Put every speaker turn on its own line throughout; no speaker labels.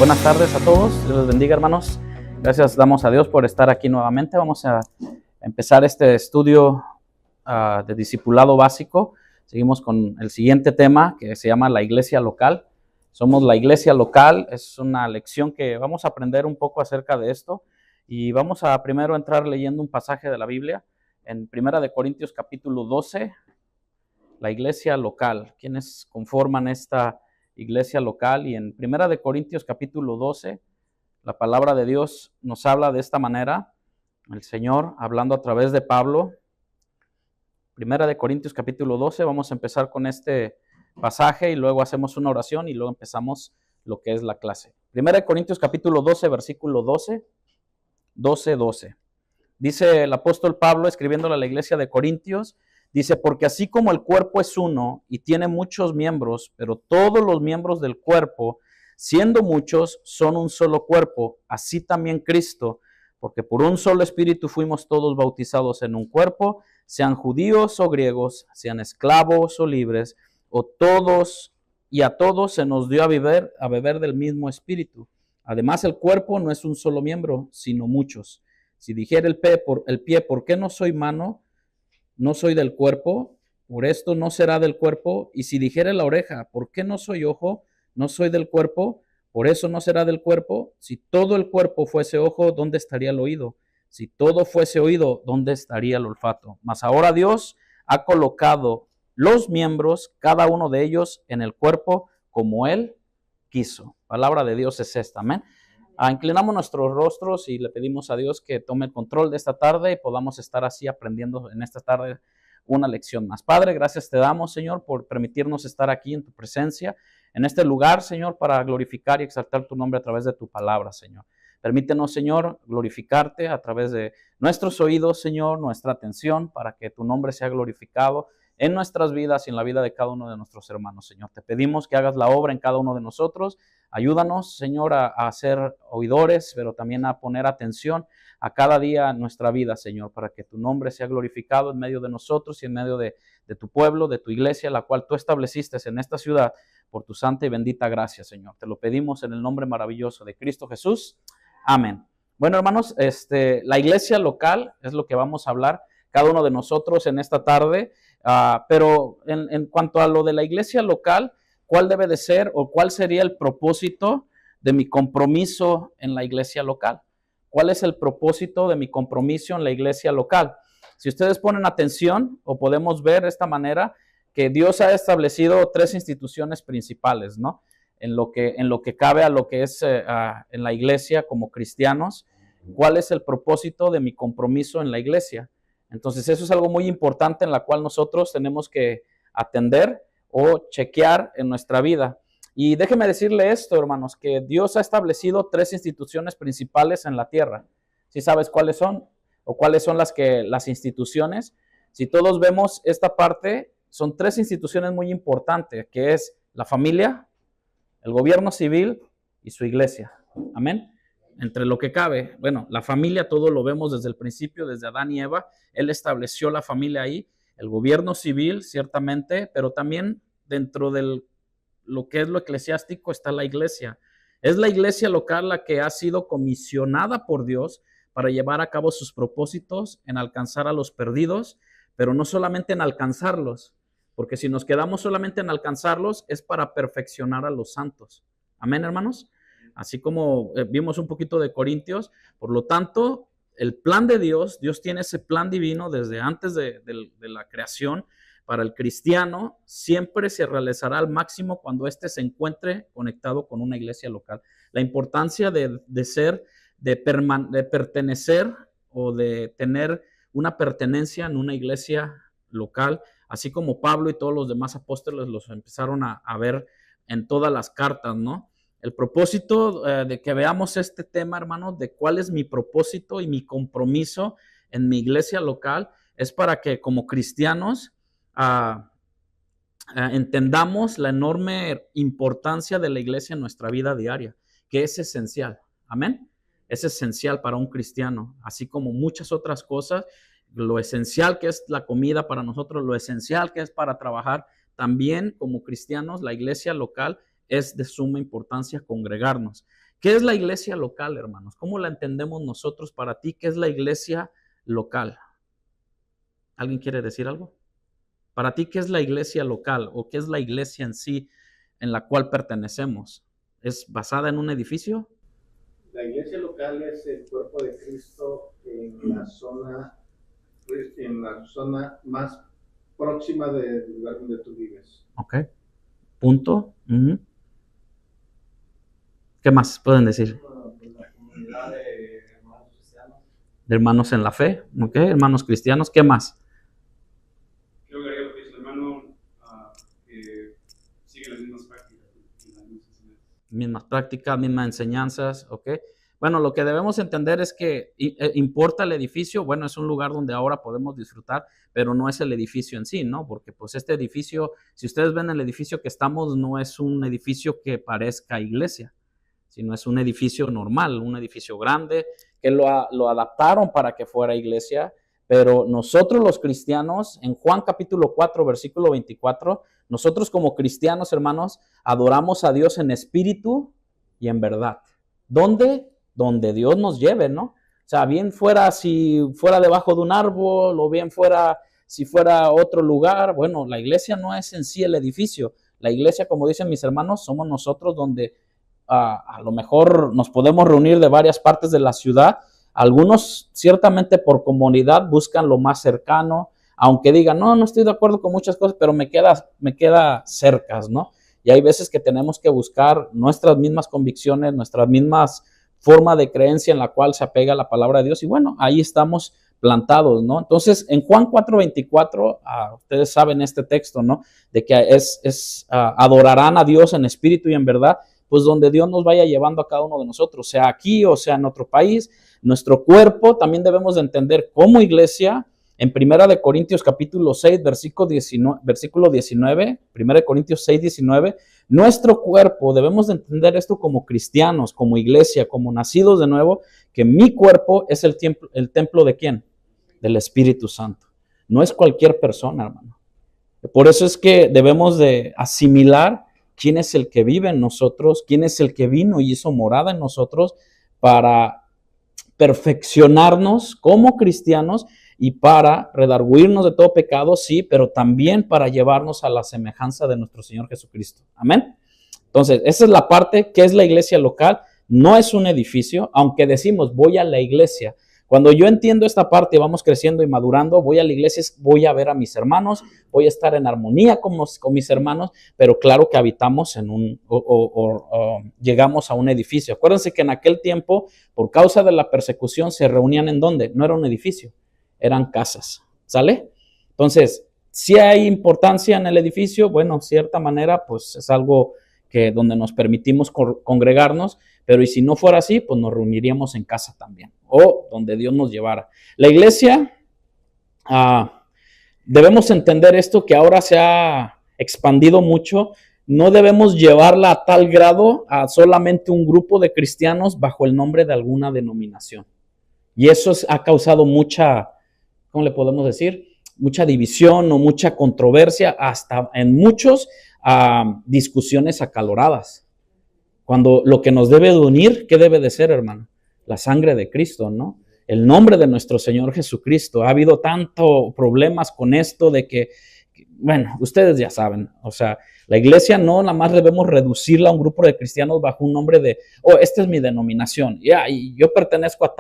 Buenas tardes a todos, Dios les bendiga, hermanos. Gracias damos a Dios por estar aquí nuevamente. Vamos a empezar este estudio de discipulado básico. Seguimos con el siguiente tema que se llama la iglesia local. Somos la iglesia local, es una lección que vamos a aprender un poco acerca de esto. Y vamos a primero entrar leyendo un pasaje de la Biblia en 1 Corintios capítulo 12, la iglesia local. ¿Quiénes conforman esta iglesia local? Y en 1 Corintios capítulo 12, la palabra de Dios nos habla de esta manera, el Señor hablando a través de Pablo. 1 Corintios capítulo 12, vamos a empezar con este pasaje y luego hacemos una oración y luego empezamos lo que es la clase. 1 Corintios capítulo 12, versículo 12. Dice el apóstol Pablo escribiéndole a la iglesia de Corintios, dice, porque así como el cuerpo es uno y tiene muchos miembros, pero todos los miembros del cuerpo, siendo muchos, son un solo cuerpo, así también Cristo, porque por un solo espíritu fuimos todos bautizados en un cuerpo, sean judíos o griegos, sean esclavos o libres, o todos, y a todos se nos dio a beber del mismo espíritu. Además, el cuerpo no es un solo miembro, sino muchos. Si dijera el pie, ¿por qué no soy mano? No soy del cuerpo, por esto no será del cuerpo. Y si dijere la oreja, ¿por qué no soy ojo? No soy del cuerpo, por eso no será del cuerpo. Si todo el cuerpo fuese ojo, ¿dónde estaría el oído? Si todo fuese oído, ¿dónde estaría el olfato? Mas ahora Dios ha colocado los miembros, cada uno de ellos, en el cuerpo como Él quiso. Palabra de Dios es esta, amén. Inclinamos nuestros rostros y le pedimos a Dios que tome el control de esta tarde y podamos estar así aprendiendo en esta tarde una lección más. Padre, gracias te damos, Señor, por permitirnos estar aquí en tu presencia, en este lugar, Señor, para glorificar y exaltar tu nombre a través de tu palabra, Señor. Permítenos, Señor, glorificarte a través de nuestros oídos, Señor, nuestra atención, para que tu nombre sea glorificado en nuestras vidas y en la vida de cada uno de nuestros hermanos, Señor. Te pedimos que hagas la obra en cada uno de nosotros. Ayúdanos, Señor, a ser oidores, pero también a poner atención a cada día en nuestra vida, Señor, para que tu nombre sea glorificado en medio de nosotros y en medio de tu pueblo, de tu iglesia, la cual tú estableciste en esta ciudad por tu santa y bendita gracia, Señor. Te lo pedimos en el nombre maravilloso de Cristo Jesús. Amén. Bueno, hermanos, la iglesia local es lo que vamos a hablar cada uno de nosotros en esta tarde, pero en cuanto a lo de la iglesia local, ¿cuál debe de ser o cuál sería el propósito de mi compromiso en la iglesia local? ¿Cuál es el propósito de mi compromiso en la iglesia local? Si ustedes ponen atención o podemos ver de esta manera que Dios ha establecido tres instituciones principales, ¿no? En lo que cabe a lo que es en la iglesia como cristianos, ¿cuál es el propósito de mi compromiso en la iglesia? Entonces eso es algo muy importante en la cual nosotros tenemos que atender o chequear en nuestra vida. Y déjeme decirle esto, hermanos, que Dios ha establecido tres instituciones principales en la tierra. ¿Sí sabes cuáles son? ¿O cuáles son las instituciones? Si todos vemos esta parte, son tres instituciones muy importantes, que es la familia, el gobierno civil y su iglesia. Amén. Entre lo que cabe, bueno, la familia todo lo vemos desde el principio, desde Adán y Eva. Él estableció la familia ahí, el gobierno civil, ciertamente, pero también dentro de lo que es lo eclesiástico está la iglesia. Es la iglesia local la que ha sido comisionada por Dios para llevar a cabo sus propósitos en alcanzar a los perdidos, pero no solamente en alcanzarlos, porque si nos quedamos solamente en alcanzarlos es para perfeccionar a los santos. Amén, hermanos. Así como vimos un poquito de Corintios, por lo tanto, el plan de Dios tiene ese plan divino desde antes de la creación. Para el cristiano siempre se realizará al máximo cuando éste se encuentre conectado con una iglesia local. La importancia de pertenecer o de tener una pertenencia en una iglesia local, así como Pablo y todos los demás apóstoles los empezaron a ver en todas las cartas, ¿no? El propósito de que veamos este tema, hermanos, de cuál es mi propósito y mi compromiso en mi iglesia local, es para que como cristianos entendamos la enorme importancia de la iglesia en nuestra vida diaria, que es esencial. Amén. Es esencial para un cristiano, así como muchas otras cosas, lo esencial que es la comida para nosotros, lo esencial que es para trabajar, también como cristianos, la iglesia local es de suma importancia congregarnos. ¿Qué es la iglesia local, hermanos? ¿Cómo la entendemos nosotros? Para ti, ¿qué es la iglesia local? ¿Alguien quiere decir algo? Para ti, ¿qué es la iglesia local o qué es la iglesia en sí en la cual pertenecemos? ¿Es basada en un edificio?
La iglesia local es el cuerpo de Cristo en la zona más próxima del lugar donde tú vives.
Ok, punto. ¿Qué más pueden decir?
Bueno, pues la comunidad de hermanos cristianos.
De hermanos en la fe, ok, hermanos cristianos, ¿qué más?
Creo que haría lo que dice el hermano, que sigue las mismas prácticas, las mismas enseñanzas.
Mismas prácticas, mismas enseñanzas, ok. Bueno, lo que debemos entender es que importa el edificio, bueno, es un lugar donde ahora podemos disfrutar, pero no es el edificio en sí, ¿no? Porque pues este edificio, si ustedes ven el edificio que estamos, no es un edificio que parezca iglesia, sino es un edificio normal, un edificio grande, que lo adaptaron para que fuera iglesia, pero nosotros los cristianos, en Juan capítulo 4, versículo 24, nosotros como cristianos, hermanos, adoramos a Dios en espíritu y en verdad. ¿Dónde? Donde Dios nos lleve, ¿no? O sea, bien fuera si fuera debajo de un árbol o bien fuera si fuera otro lugar. Bueno, la iglesia no es en sí el edificio. La iglesia, como dicen mis hermanos, somos nosotros donde a lo mejor nos podemos reunir de varias partes de la ciudad. Algunos ciertamente por comodidad buscan lo más cercano, aunque digan, no estoy de acuerdo con muchas cosas, pero me queda cerca, ¿no? Y hay veces que tenemos que buscar nuestras mismas convicciones, nuestras mismas forma de creencia en la cual se apega a la palabra de Dios, y bueno, ahí estamos plantados, ¿no? Entonces, en Juan 4:24, ustedes saben este texto, ¿no? De que adorarán a Dios en espíritu y en verdad, pues donde Dios nos vaya llevando a cada uno de nosotros, sea aquí o sea en otro país. Nuestro cuerpo también debemos de entender como iglesia, en 1 Corintios capítulo 6, versículo 19, 1 Corintios 6, 19, nuestro cuerpo, debemos de entender esto como cristianos, como iglesia, como nacidos de nuevo, que mi cuerpo es el templo ¿de quién? Del Espíritu Santo. No es cualquier persona, hermano. Por eso es que debemos de asimilar quién es el que vive en nosotros, quién es el que vino y hizo morada en nosotros para perfeccionarnos como cristianos y para redarguirnos de todo pecado, sí, pero también para llevarnos a la semejanza de nuestro Señor Jesucristo. Amén. Entonces, esa es la parte que es la iglesia local. No es un edificio, aunque decimos voy a la iglesia. Cuando yo entiendo esta parte, vamos creciendo y madurando, voy a la iglesia, voy a ver a mis hermanos, voy a estar en armonía con mis hermanos, pero claro que habitamos en llegamos a un edificio. Acuérdense que en aquel tiempo, por causa de la persecución, se reunían ¿en dónde? No era un edificio, eran casas, ¿sale? Entonces, si hay importancia en el edificio, bueno, de cierta manera, pues es algo que donde nos permitimos congregarnos, pero y si no fuera así, pues nos reuniríamos en casa también, o donde Dios nos llevara. La iglesia, debemos entender esto que ahora se ha expandido mucho, no debemos llevarla a tal grado a solamente un grupo de cristianos bajo el nombre de alguna denominación. Y eso ha causado mucha, ¿cómo le podemos decir? Mucha división o mucha controversia, hasta en muchos discusiones acaloradas. Cuando lo que nos debe de unir, ¿qué debe de ser, hermano? La sangre de Cristo, ¿no? El nombre de nuestro Señor Jesucristo. Ha habido tanto problemas con esto de que, bueno, ustedes ya saben, o sea, la iglesia no nada más debemos reducirla a un grupo de cristianos bajo un nombre de, esta es mi denominación, y yo pertenezco a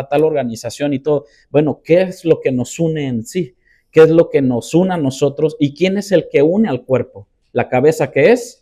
tal organización y todo. Bueno, ¿qué es lo que nos une en sí? ¿Qué es lo que nos une a nosotros? ¿Y quién es el que une al cuerpo? La cabeza, ¿qué es?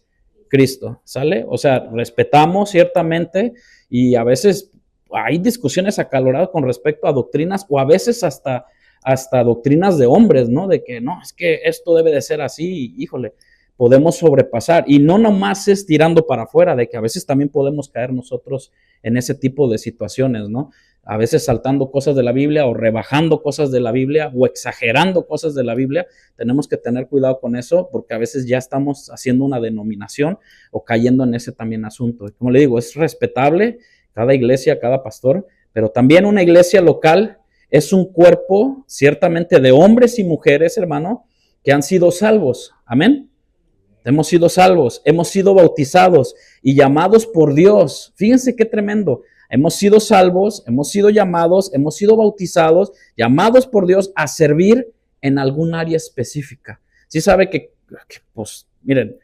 Cristo, ¿sale? O sea, respetamos ciertamente y a veces hay discusiones acaloradas con respecto a doctrinas o a veces hasta doctrinas de hombres, ¿no? De que no, es que esto debe de ser así, híjole, podemos sobrepasar. Y no nomás es tirando para afuera, de que a veces también podemos caer nosotros en ese tipo de situaciones, ¿no? A veces saltando cosas de la Biblia o rebajando cosas de la Biblia o exagerando cosas de la Biblia. Tenemos que tener cuidado con eso porque a veces ya estamos haciendo una denominación o cayendo en ese también asunto. Y como le digo, es respetable cada iglesia, cada pastor, pero también una iglesia local es un cuerpo ciertamente de hombres y mujeres, hermano, que han sido salvos. Amén. Hemos sido salvos, hemos sido bautizados y llamados por Dios. Fíjense qué tremendo. Hemos sido salvos, hemos sido llamados, hemos sido bautizados, llamados por Dios a servir en algún área específica. Sí sabe que pues, miren,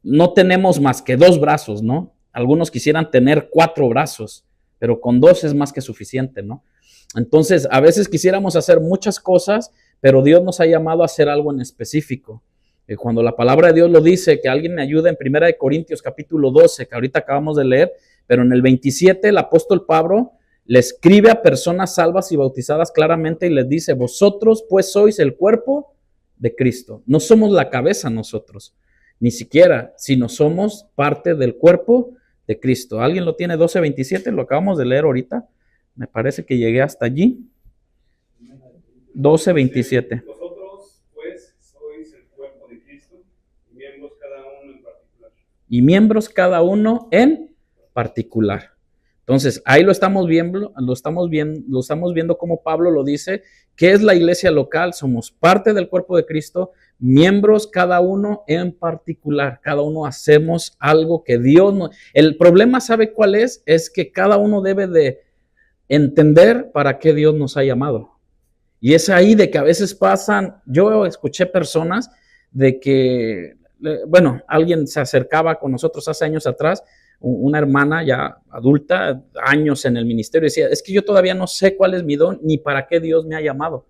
no tenemos más que 2 brazos, ¿no? Algunos quisieran tener 4 brazos, pero con 2 es más que suficiente, ¿no? Entonces, a veces quisiéramos hacer muchas cosas, pero Dios nos ha llamado a hacer algo en específico. Cuando la palabra de Dios lo dice, que alguien me ayude en 1 Corintios capítulo 12, que ahorita acabamos de leer, pero en el 27 el apóstol Pablo le escribe a personas salvas y bautizadas claramente y les dice, vosotros pues sois el cuerpo de Cristo. No somos la cabeza nosotros, ni siquiera, sino somos parte del cuerpo de Cristo. ¿Alguien lo tiene? 12:27, lo acabamos de leer ahorita. Me parece que llegué hasta allí. 12:27.
Vosotros, pues, sois el cuerpo de Cristo y miembros cada uno en particular.
Y miembros cada uno en particular. Entonces, ahí lo estamos viendo como Pablo lo dice, ¿qué es la iglesia local? Somos parte del cuerpo de Cristo, miembros cada uno en particular. Cada uno hacemos algo que Dios no... El problema, ¿sabe cuál es? Es que cada uno debe de entender para qué Dios nos ha llamado. Y es ahí de que a veces pasan, yo escuché personas de que, bueno, alguien se acercaba con nosotros hace años atrás, una hermana ya adulta, años en el ministerio, decía, es que yo todavía no sé cuál es mi don ni para qué Dios me ha llamado.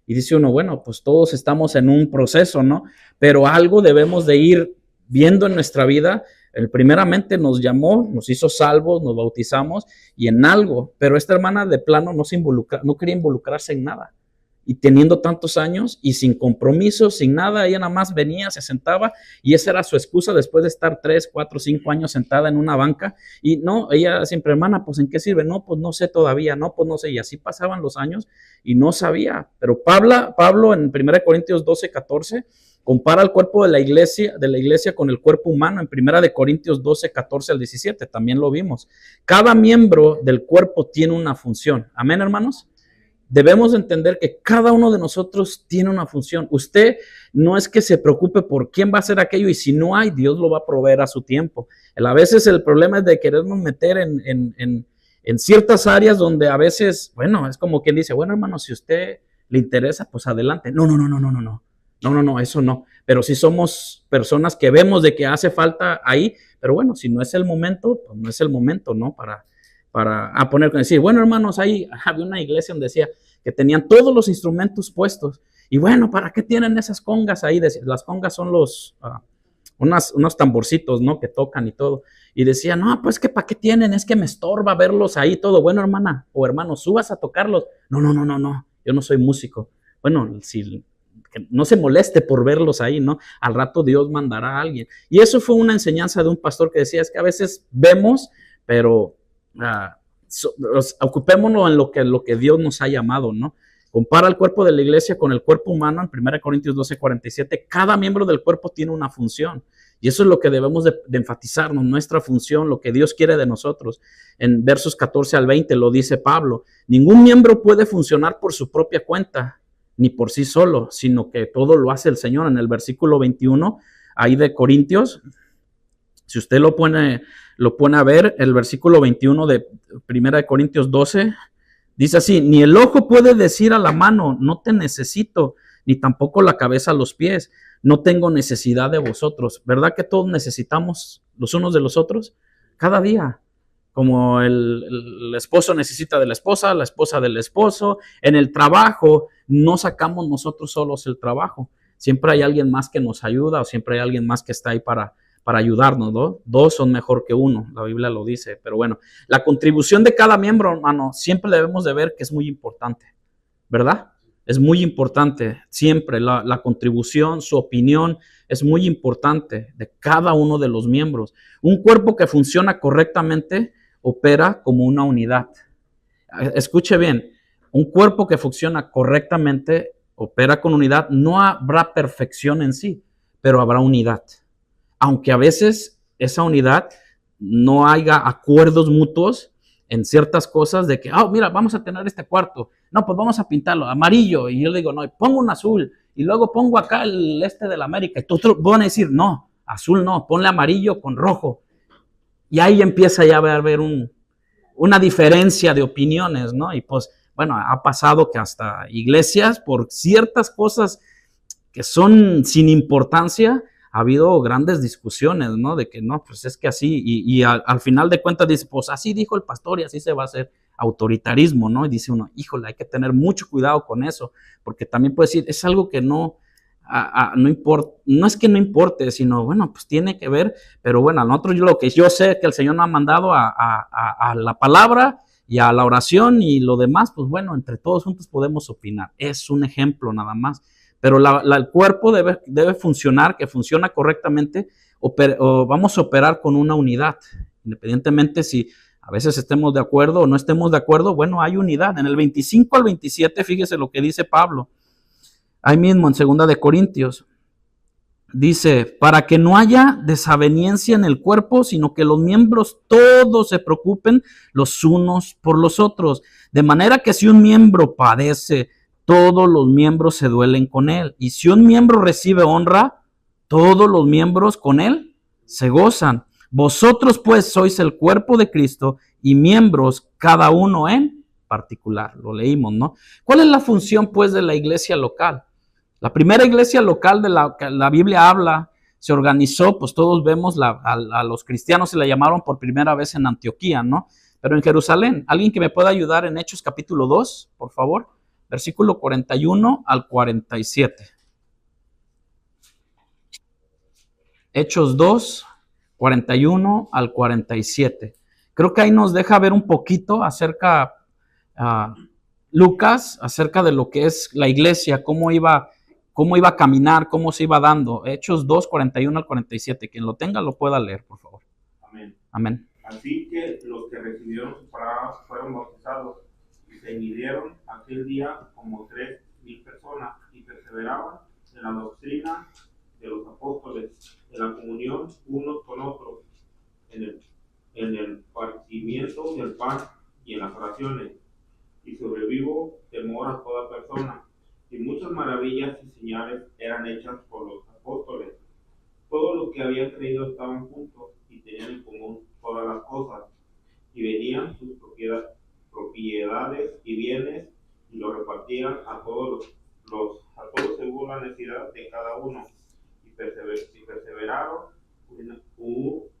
Y dice uno, bueno, pues todos estamos en un proceso, ¿no? Pero algo debemos de ir viendo en nuestra vida. Él primeramente nos llamó, nos hizo salvos, nos bautizamos y en algo, pero esta hermana de plano no quería involucrarse en nada. Y teniendo tantos años y sin compromiso, sin nada, ella nada más venía, se sentaba y esa era su excusa después de estar 3, 4, 5 años sentada en una banca. Y no, ella siempre, hermana, pues ¿en qué sirve? No, pues no sé todavía, no, pues no sé. Y así pasaban los años y no sabía. Pero Pablo en 1 Corintios 12:14 compara el cuerpo de la iglesia con el cuerpo humano. En 1 Corintios 12:14 al 17, también lo vimos. Cada miembro del cuerpo tiene una función. Amén, hermanos. Debemos entender que cada uno de nosotros tiene una función. Usted no es que se preocupe por quién va a hacer aquello y si no hay, Dios lo va a proveer a su tiempo. A veces el problema es de querernos meter en ciertas áreas donde a veces, bueno, es como quien dice, bueno, hermano, si a usted le interesa, pues adelante. No, eso no. Pero sí somos personas que vemos de que hace falta ahí, pero bueno, si no es el momento, pues no es el momento, ¿no? Para poner, decir, bueno, hermanos, ahí había una iglesia donde decía que tenían todos los instrumentos puestos. Y bueno, ¿para qué tienen esas congas ahí? Las congas son unos tamborcitos, ¿no? Que tocan y todo. Y decía, no, pues que ¿para qué tienen? Es que me estorba verlos ahí todo. Bueno, hermana o hermano, subas a tocarlos. No, yo no soy músico. Bueno, si que no se moleste por verlos ahí, ¿no? Al rato Dios mandará a alguien. Y eso fue una enseñanza de un pastor que decía, es que a veces vemos, pero ocupémonos en lo que Dios nos ha llamado, ¿no? Compara el cuerpo de la iglesia con el cuerpo humano en 1 Corintios 12:47. Cada miembro del cuerpo tiene una función. Y eso es lo que debemos de enfatizarnos, nuestra función, lo que Dios quiere de nosotros. En versos 14 al 20 lo dice Pablo. Ningún miembro puede funcionar por su propia cuenta, ni por sí solo, sino que todo lo hace el Señor. En el versículo 21, ahí de Corintios, si usted lo pone a ver, el versículo 21 de 1 Corintios 12, dice así, ni el ojo puede decir a la mano, no te necesito, ni tampoco la cabeza a los pies, no tengo necesidad de vosotros. ¿Verdad que todos necesitamos los unos de los otros? Cada día. Como el esposo necesita de la esposa del esposo. En el trabajo no sacamos nosotros solos el trabajo. Siempre hay alguien más que nos ayuda o siempre hay alguien más que está ahí para ayudarnos, ¿no? 2 son mejor que 1, la Biblia lo dice. Pero bueno, la contribución de cada miembro, hermano, siempre debemos de ver que es muy importante, ¿verdad? Es muy importante, siempre la contribución, su opinión es muy importante de cada uno de los miembros. Un cuerpo que funciona correctamente opera como una unidad. Escuche bien, un cuerpo que funciona correctamente opera con unidad. No habrá perfección en sí, pero habrá unidad. Aunque a veces esa unidad no haya acuerdos mutuos en ciertas cosas de que, mira, vamos a tener este cuarto. No, pues vamos a pintarlo amarillo. Y yo le digo, no, pongo un azul. Y luego pongo acá el de la América. Y todos van a decir, no, azul no, ponle amarillo con rojo. Y ahí empieza ya a haber una diferencia de opiniones, ¿no? Y pues, bueno, ha pasado que hasta iglesias, por ciertas cosas que son sin importancia, ha habido grandes discusiones, ¿no? De que no, pues es que así, y al final de cuentas dice, pues así dijo el pastor y así se va a hacer autoritarismo, ¿no? Y dice uno, híjole, hay que tener mucho cuidado con eso, porque también puede decir, es algo que no importa, no es que no importe, sino, bueno, pues tiene que ver, pero bueno, a nosotros lo que yo sé que el Señor nos ha mandado a la palabra y a la oración y lo demás, pues bueno, entre todos juntos podemos opinar. Es un ejemplo nada más. Pero el cuerpo debe funcionar, que funciona correctamente, o vamos a operar con una unidad, independientemente si a veces estemos de acuerdo o no estemos de acuerdo, bueno, hay unidad. En el 25 al 27, fíjese lo que dice Pablo, ahí mismo en 2 de Corintios, dice, para que no haya desaveniencia en el cuerpo, sino que los miembros todos se preocupen los unos por los otros, de manera que si un miembro padece, todos los miembros se duelen con él. Y si un miembro recibe honra, todos los miembros con él se gozan. Vosotros pues sois el cuerpo de Cristo y miembros cada uno en particular. Lo leímos, ¿no? ¿Cuál es la función pues de la iglesia local? La primera iglesia local de la que la Biblia habla se organizó, pues todos vemos a los cristianos se la llamaron por primera vez en Antioquía, ¿no? Pero en Jerusalén. ¿Alguien que me pueda ayudar en Hechos capítulo 2, por favor? Versículo 41 al 47. Hechos 2, 41 al 47. Creo que ahí nos deja ver un poquito acerca, Lucas, acerca de lo que es la iglesia, cómo iba a caminar, cómo se iba dando. Hechos 2, 41 al 47. Quien lo tenga lo pueda leer, por favor.
Amén.
Amén.
Así que los que recibieron sus palabras fueron bautizados y se midieron aquel día como 3,000 personas y perseveraban en la doctrina de los apóstoles, en la comunión unos con otros, en el partimiento del pan y en las oraciones. Y sobrevivo temor a toda persona. Y muchas maravillas y señales eran hechas por los apóstoles. Todos los que habían creído estaban juntos y tenían en común todas las cosas. Y venían sus propiedades y bienes y lo repartían a todos según la necesidad de cada uno. Y perseveraron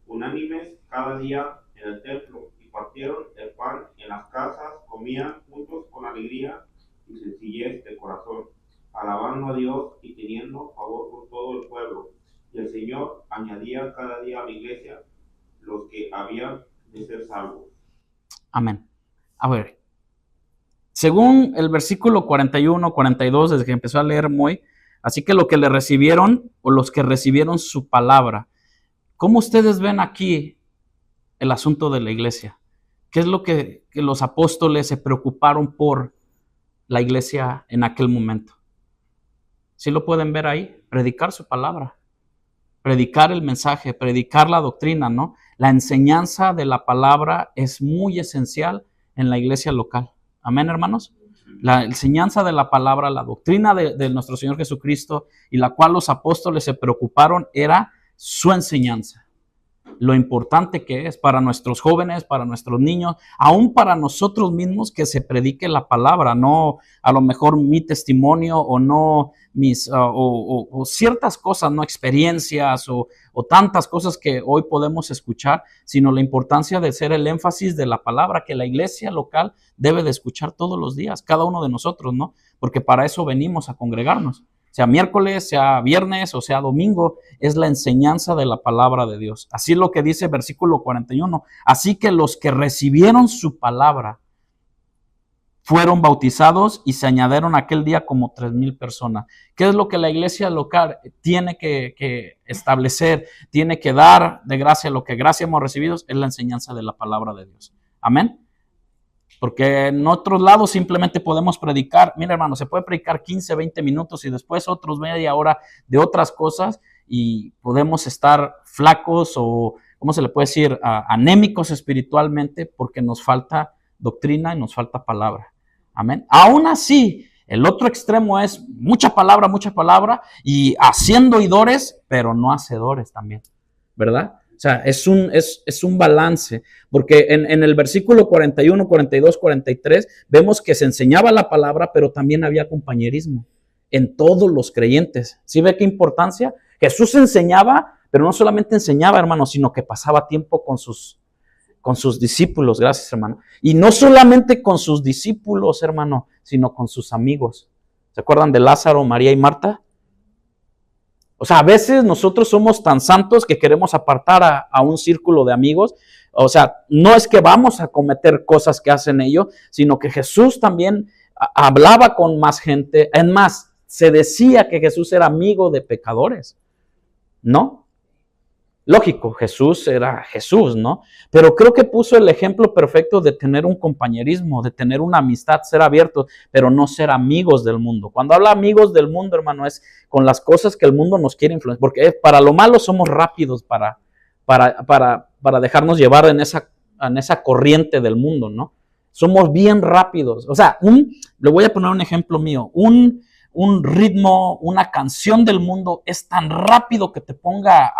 unánimes cada día en el templo y partieron el pan en las casas, comían juntos con alegría y sencillez de corazón, alabando a Dios y teniendo favor por todo el pueblo. Y el Señor añadía cada día a la iglesia los que habían de ser salvos.
Amén. A ver, según el versículo 41, 42, desde que empezó a leer Moy, así que lo que le recibieron o los que recibieron su palabra, ¿cómo ustedes ven aquí el asunto de la iglesia? ¿Qué es lo que los apóstoles se preocuparon por la iglesia en aquel momento? ¿Sí lo pueden ver ahí? Predicar su palabra, predicar el mensaje, predicar la doctrina, ¿no? La enseñanza de la palabra es muy esencial en la iglesia local. Amén, hermanos. La enseñanza de la palabra, la doctrina de nuestro Señor Jesucristo, y la cual los apóstoles se preocuparon, era su enseñanza. Lo importante que es para nuestros jóvenes, para nuestros niños, aún para nosotros mismos, que se predique la palabra, no a lo mejor mi testimonio o no o ciertas cosas, no experiencias o tantas cosas que hoy podemos escuchar, sino la importancia de ser el énfasis de la palabra que la iglesia local debe de escuchar todos los días, cada uno de nosotros, ¿no? Porque para eso venimos a congregarnos. Sea miércoles, sea viernes o sea domingo, es la enseñanza de la palabra de Dios. Así es lo que dice versículo 41. Así que los que recibieron su palabra fueron bautizados y se añadieron aquel día como 3,000 personas. ¿Qué es lo que la iglesia local tiene que establecer, tiene que dar de gracia? Lo que gracia hemos recibido es la enseñanza de la palabra de Dios. Amén. Porque en otros lados simplemente podemos predicar. Mira, hermano, se puede predicar 15, 20 minutos y después otros media hora de otras cosas y podemos estar flacos o, ¿cómo se le puede decir? Anémicos espiritualmente porque nos falta doctrina y nos falta palabra. Amén. Aún así, El otro extremo es mucha palabra y haciendo oidores, pero no hacedores también, ¿verdad? O sea, es un balance, porque en el versículo 41, 42, 43 vemos que se enseñaba la palabra, pero también había compañerismo en todos los creyentes. ¿Sí ve qué importancia? Jesús enseñaba, pero no solamente enseñaba, hermano, sino que pasaba tiempo con sus discípulos. Gracias, hermano. Y no solamente con sus discípulos, hermano, sino con sus amigos. ¿Se acuerdan de Lázaro, María y Marta? O sea, a veces nosotros somos tan santos que queremos apartar a un círculo de amigos. O sea, no es que vamos a cometer cosas que hacen ellos, sino que Jesús también hablaba con más gente. Es más, se decía que Jesús era amigo de pecadores, ¿no? Lógico, Jesús era Jesús, ¿no? Pero creo que puso el ejemplo perfecto de tener un compañerismo, de tener una amistad, ser abiertos, pero no ser amigos del mundo. Cuando habla amigos del mundo, hermano, es con las cosas que el mundo nos quiere influenciar, porque para lo malo somos rápidos para dejarnos llevar en esa corriente del mundo, ¿no? Somos bien rápidos. O sea, le voy a poner un ejemplo mío, un ritmo, una canción del mundo es tan rápido que te ponga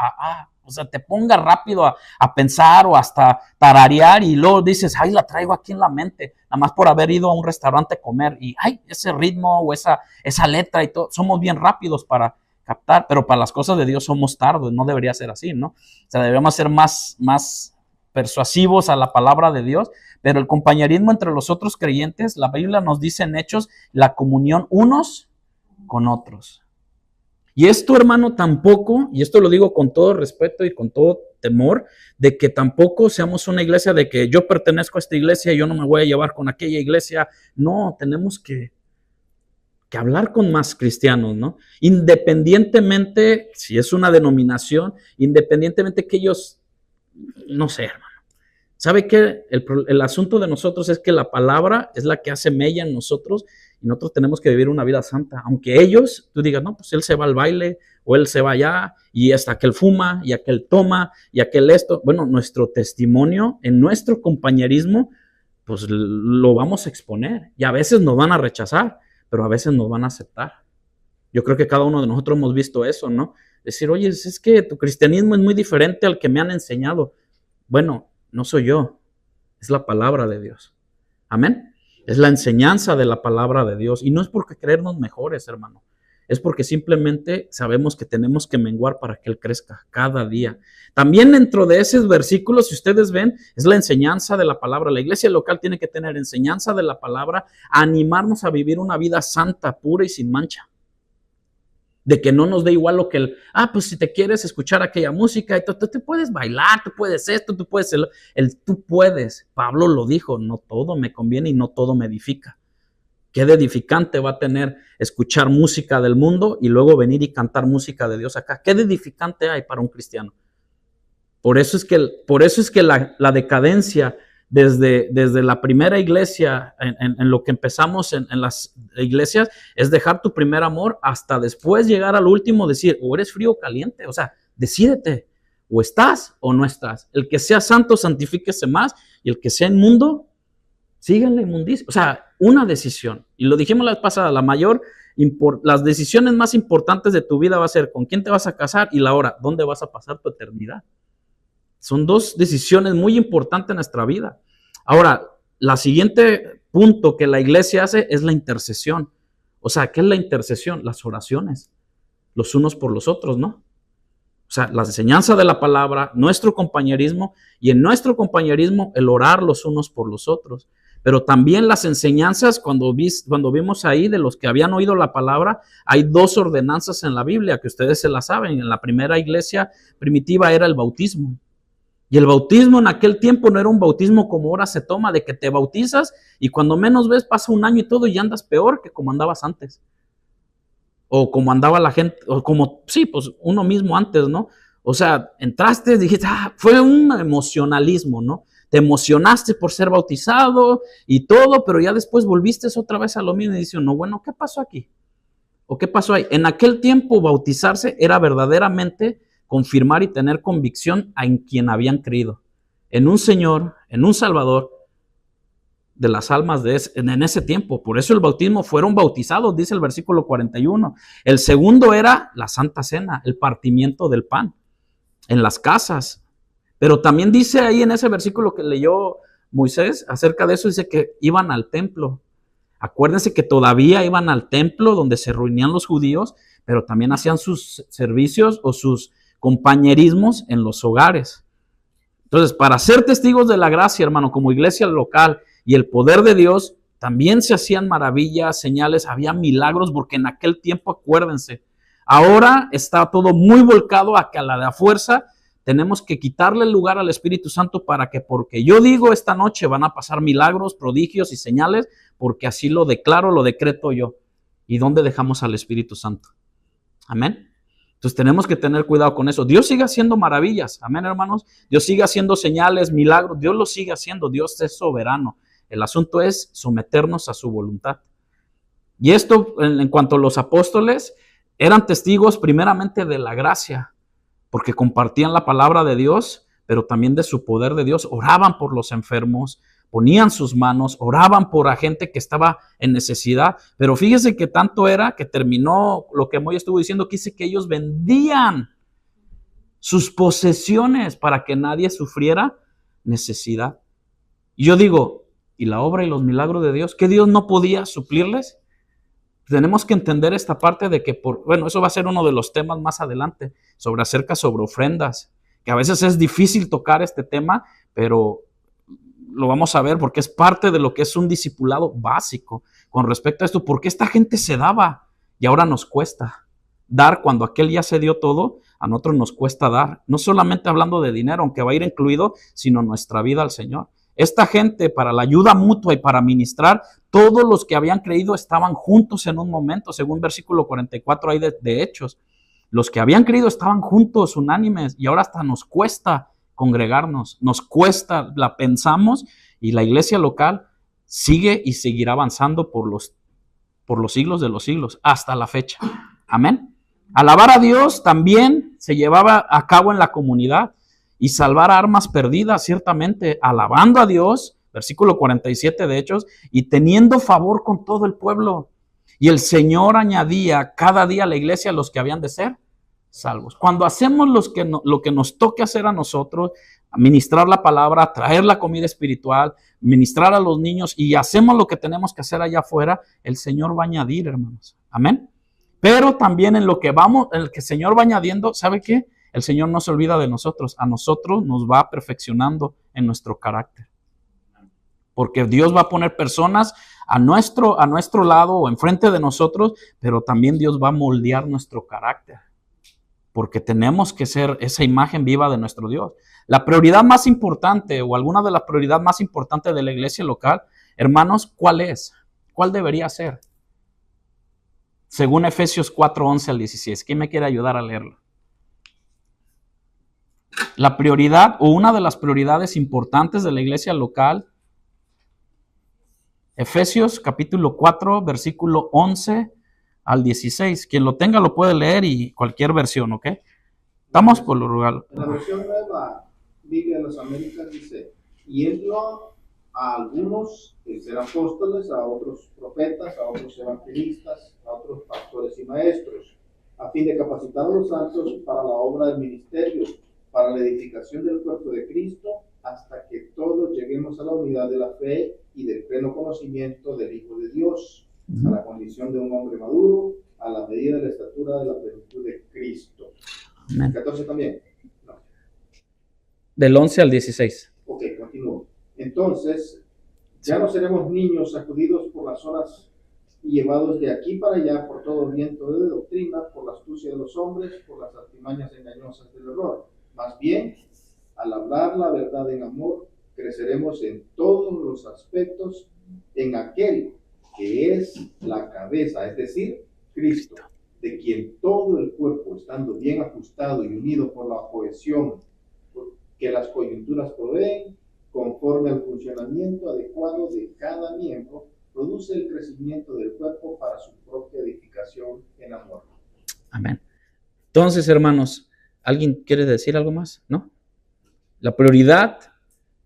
te ponga rápido a pensar o hasta tararear y luego dices, ay, la traigo aquí en la mente, nada más por haber ido a un restaurante a comer y, ay, ese ritmo o esa letra y todo, somos bien rápidos para captar, pero para las cosas de Dios somos tardos, no debería ser así, ¿no? O sea, deberíamos ser más persuasivos a la palabra de Dios, pero el compañerismo entre los otros creyentes, la Biblia nos dice en Hechos, la comunión unos con otros. Y esto, hermano, tampoco, y esto lo digo con todo respeto y con todo temor, de que tampoco seamos una iglesia de que yo pertenezco a esta iglesia y yo no me voy a llevar con aquella iglesia. No, tenemos que hablar con más cristianos, ¿no? Independientemente, si es una denominación, independientemente que ellos, no sé, hermano. ¿Sabe qué? El asunto de nosotros es que la palabra es la que hace mella en nosotros y nosotros tenemos que vivir una vida santa. Aunque ellos, tú digas, no, pues él se va al baile o él se va allá y hasta aquel fuma y aquel toma y aquel esto. Bueno, nuestro testimonio en nuestro compañerismo, pues lo vamos a exponer y a veces nos van a rechazar, pero a veces nos van a aceptar. Yo creo que cada uno de nosotros hemos visto eso, ¿no? Decir, oye, es que tu cristianismo es muy diferente al que me han enseñado. Bueno, no soy yo, es la palabra de Dios. Amén. Es la enseñanza de la palabra de Dios. Y no es porque creernos mejores, hermano. Es porque simplemente sabemos que tenemos que menguar para que Él crezca cada día. También dentro de esos versículos, si ustedes ven, es la enseñanza de la palabra. La iglesia local tiene que tener enseñanza de la palabra, animarnos a vivir una vida santa, pura y sin mancha. De que no nos dé igual lo que pues si te quieres escuchar aquella música, tú te puedes bailar, tú puedes esto, tú puedes tú puedes. Pablo lo dijo, no todo me conviene y no todo me edifica. ¿Qué de edificante va a tener escuchar música del mundo y luego venir y cantar música de Dios acá? ¿Qué de edificante hay para un cristiano? Por eso es que la decadencia desde la primera iglesia, en lo que empezamos en las iglesias, es dejar tu primer amor hasta después llegar al último, decir, o eres frío o caliente, o sea, decídete, o estás o no estás. El que sea santo, santifíquese más, y el que sea inmundo, siga en la inmundicia. O sea, una decisión. Y lo dijimos la vez pasada, las decisiones más importantes de tu vida va a ser con quién te vas a casar y la hora, dónde vas a pasar tu eternidad. Son dos decisiones muy importantes en nuestra vida. Ahora, la siguiente punto que la iglesia hace es la intercesión. O sea, ¿qué es la intercesión? Las oraciones, los unos por los otros, ¿no? O sea, la enseñanza de la palabra, nuestro compañerismo, y en nuestro compañerismo el orar los unos por los otros. Pero también las enseñanzas, cuando vimos ahí de los que habían oído la palabra, hay dos ordenanzas en la Biblia que ustedes se las saben. En la primera iglesia primitiva era el bautismo. Y el bautismo en aquel tiempo no era un bautismo como ahora se toma, de que te bautizas y cuando menos ves pasa un año y todo y andas peor que como andabas antes. O como andaba la gente, o como, sí, pues uno mismo antes, ¿no? O sea, entraste, dijiste, fue un emocionalismo, ¿no? Te emocionaste por ser bautizado y todo, pero ya después volviste otra vez a lo mismo y dices, no, bueno, ¿qué pasó aquí? ¿O qué pasó ahí? En aquel tiempo bautizarse era verdaderamente confirmar y tener convicción en quien habían creído, en un Señor, en un Salvador, de las almas en ese tiempo. Por eso el bautismo fueron bautizados, dice el versículo 41. El segundo era la Santa Cena, el partimiento del pan en las casas. Pero también dice ahí en ese versículo que leyó Moisés acerca de eso, dice que iban al templo. Acuérdense que todavía iban al templo donde se reunían los judíos, pero también hacían sus servicios o sus compañerismos en los hogares. Entonces, para ser testigos de la gracia, hermano, como iglesia local y el poder de Dios, también se hacían maravillas, señales, había milagros, porque en aquel tiempo, acuérdense, ahora está todo muy volcado a que a la de a fuerza tenemos que quitarle el lugar al Espíritu Santo para que, porque yo digo esta noche van a pasar milagros, prodigios y señales, porque así lo declaro, lo decreto yo. ¿Y dónde dejamos al Espíritu Santo? Amén. Entonces tenemos que tener cuidado con eso. Dios sigue haciendo maravillas. Amén, hermanos. Dios sigue haciendo señales, milagros. Dios lo sigue haciendo. Dios es soberano. El asunto es someternos a su voluntad. Y esto, en cuanto a los apóstoles, eran testigos primeramente de la gracia, porque compartían la palabra de Dios, pero también de su poder de Dios. Oraban por los enfermos, ponían sus manos, oraban por la gente que estaba en necesidad. Pero fíjese que tanto era que terminó lo que Moy estuvo diciendo, que dice que ellos vendían sus posesiones para que nadie sufriera necesidad. Y yo digo, ¿y la obra y los milagros de Dios? ¿Que Dios no podía suplirles? Tenemos que entender esta parte de que, eso va a ser uno de los temas más adelante, sobre ofrendas, que a veces es difícil tocar este tema, pero lo vamos a ver porque es parte de lo que es un discipulado básico con respecto a esto. Porque esta gente se daba y ahora nos cuesta dar cuando aquel ya se dio todo, a nosotros nos cuesta dar. No solamente hablando de dinero, aunque va a ir incluido, sino nuestra vida al Señor. Esta gente, para la ayuda mutua y para ministrar, todos los que habían creído estaban juntos en un momento, según versículo 44 ahí de Hechos. Los que habían creído estaban juntos, unánimes, y ahora hasta nos cuesta congregarnos, nos cuesta, la pensamos, y la iglesia local sigue y seguirá avanzando por los siglos de los siglos, hasta la fecha. Amén. Alabar a Dios también se llevaba a cabo en la comunidad, y salvar armas perdidas, ciertamente, alabando a Dios, versículo 47 de Hechos, y teniendo favor con todo el pueblo. Y el Señor añadía cada día a la iglesia los que habían de ser salvos. Cuando hacemos lo que nos toque hacer a nosotros, ministrar la palabra, traer la comida espiritual, ministrar a los niños, y hacemos lo que tenemos que hacer allá afuera, el Señor va a añadir, hermanos. Amén. Pero también en lo que el Señor va añadiendo, ¿sabe qué? El Señor no se olvida de nosotros. A nosotros nos va perfeccionando en nuestro carácter. Porque Dios va a poner personas a nuestro lado o enfrente de nosotros, pero también Dios va a moldear nuestro carácter. Porque tenemos que ser esa imagen viva de nuestro Dios. La prioridad más importante, o alguna de las prioridades más importantes de la iglesia local, hermanos, ¿cuál es? ¿Cuál debería ser? Según Efesios 4:11 al 16. ¿Quién me quiere ayudar a leerlo? La prioridad, o una de las prioridades importantes de la iglesia local, Efesios capítulo 4, versículo 11 al 16. Quien lo tenga lo puede leer, y cualquier versión, ¿ok? Estamos por lo rural.
En la versión nueva Biblia de las Américas dice, y él dio a algunos ser apóstoles, a otros profetas, a otros evangelistas, a otros pastores y maestros, a fin de capacitar a los santos para la obra del ministerio, para la edificación del cuerpo de Cristo, hasta que todos lleguemos a la unidad de la fe y del pleno conocimiento del Hijo de Dios, a la condición de un hombre maduro, a la medida de la estatura de la plenitud de Cristo.
Amén.
14 también. No.
Del 11 al 16.
Ok, continúo. Entonces, ya no seremos niños sacudidos por las olas y llevados de aquí para allá por todo viento de doctrina, por la astucia de los hombres, por las artimañas engañosas del error. Más bien, al hablar la verdad en amor, creceremos en todos los aspectos en aquel que es la cabeza, es decir, Cristo, de quien todo el cuerpo, estando bien ajustado y unido por la cohesión que las coyunturas proveen, conforme al funcionamiento adecuado de cada miembro, produce el crecimiento del cuerpo para su propia edificación en amor.
Amén. Entonces, hermanos, ¿alguien quiere decir algo más? ¿No? La prioridad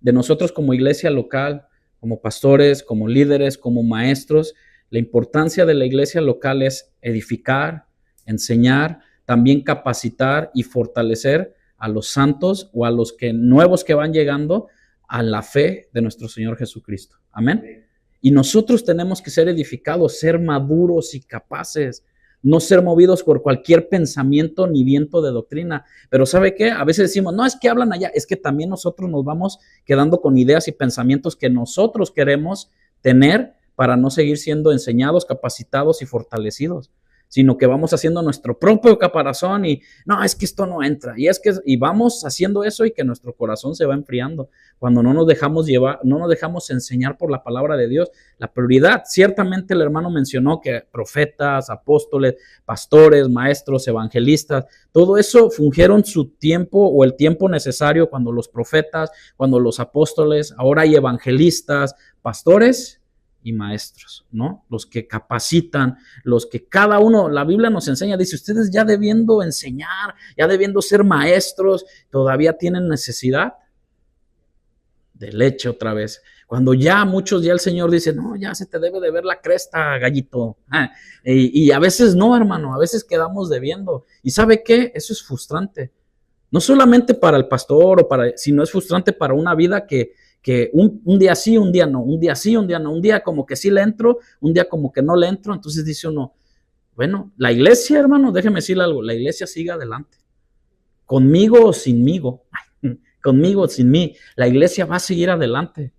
de nosotros como iglesia local, como pastores, como líderes, como maestros, la importancia de la iglesia local es edificar, enseñar, también capacitar y fortalecer a los santos o a los nuevos que van llegando a la fe de nuestro Señor Jesucristo. Amén. Y nosotros tenemos que ser edificados, ser maduros y capaces, no ser movidos por cualquier pensamiento ni viento de doctrina. Pero ¿sabe qué? A veces decimos, no, es que hablan allá, es que también nosotros nos vamos quedando con ideas y pensamientos que nosotros queremos tener para no seguir siendo enseñados, capacitados y fortalecidos, sino que vamos haciendo nuestro propio caparazón y no, es que esto no entra, y vamos haciendo eso y que nuestro corazón se va enfriando cuando no nos dejamos llevar, no nos dejamos enseñar por la palabra de Dios. La prioridad, ciertamente el hermano mencionó que profetas, apóstoles, pastores, maestros, evangelistas, todo eso fungieron su tiempo o el tiempo necesario cuando los profetas, cuando los apóstoles, ahora hay evangelistas, pastores y maestros, ¿no? Los que capacitan, los que cada uno, la Biblia nos enseña, dice, ustedes ya debiendo enseñar, ya debiendo ser maestros, todavía tienen necesidad de leche otra vez. Cuando ya muchos, ya el Señor dice, no, ya se te debe de ver la cresta, gallito. Y a veces no, hermano, a veces quedamos debiendo. ¿Y sabe qué? Eso es frustrante. No solamente para el pastor, sino es frustrante para una vida que un día sí, un día no, un día sí, un día no, un día como que sí le entro, un día como que no le entro. Entonces dice uno, bueno, la iglesia, hermano, déjeme decirle algo, la iglesia sigue adelante, conmigo o sinmigo, conmigo o sin mí, la iglesia va a seguir adelante.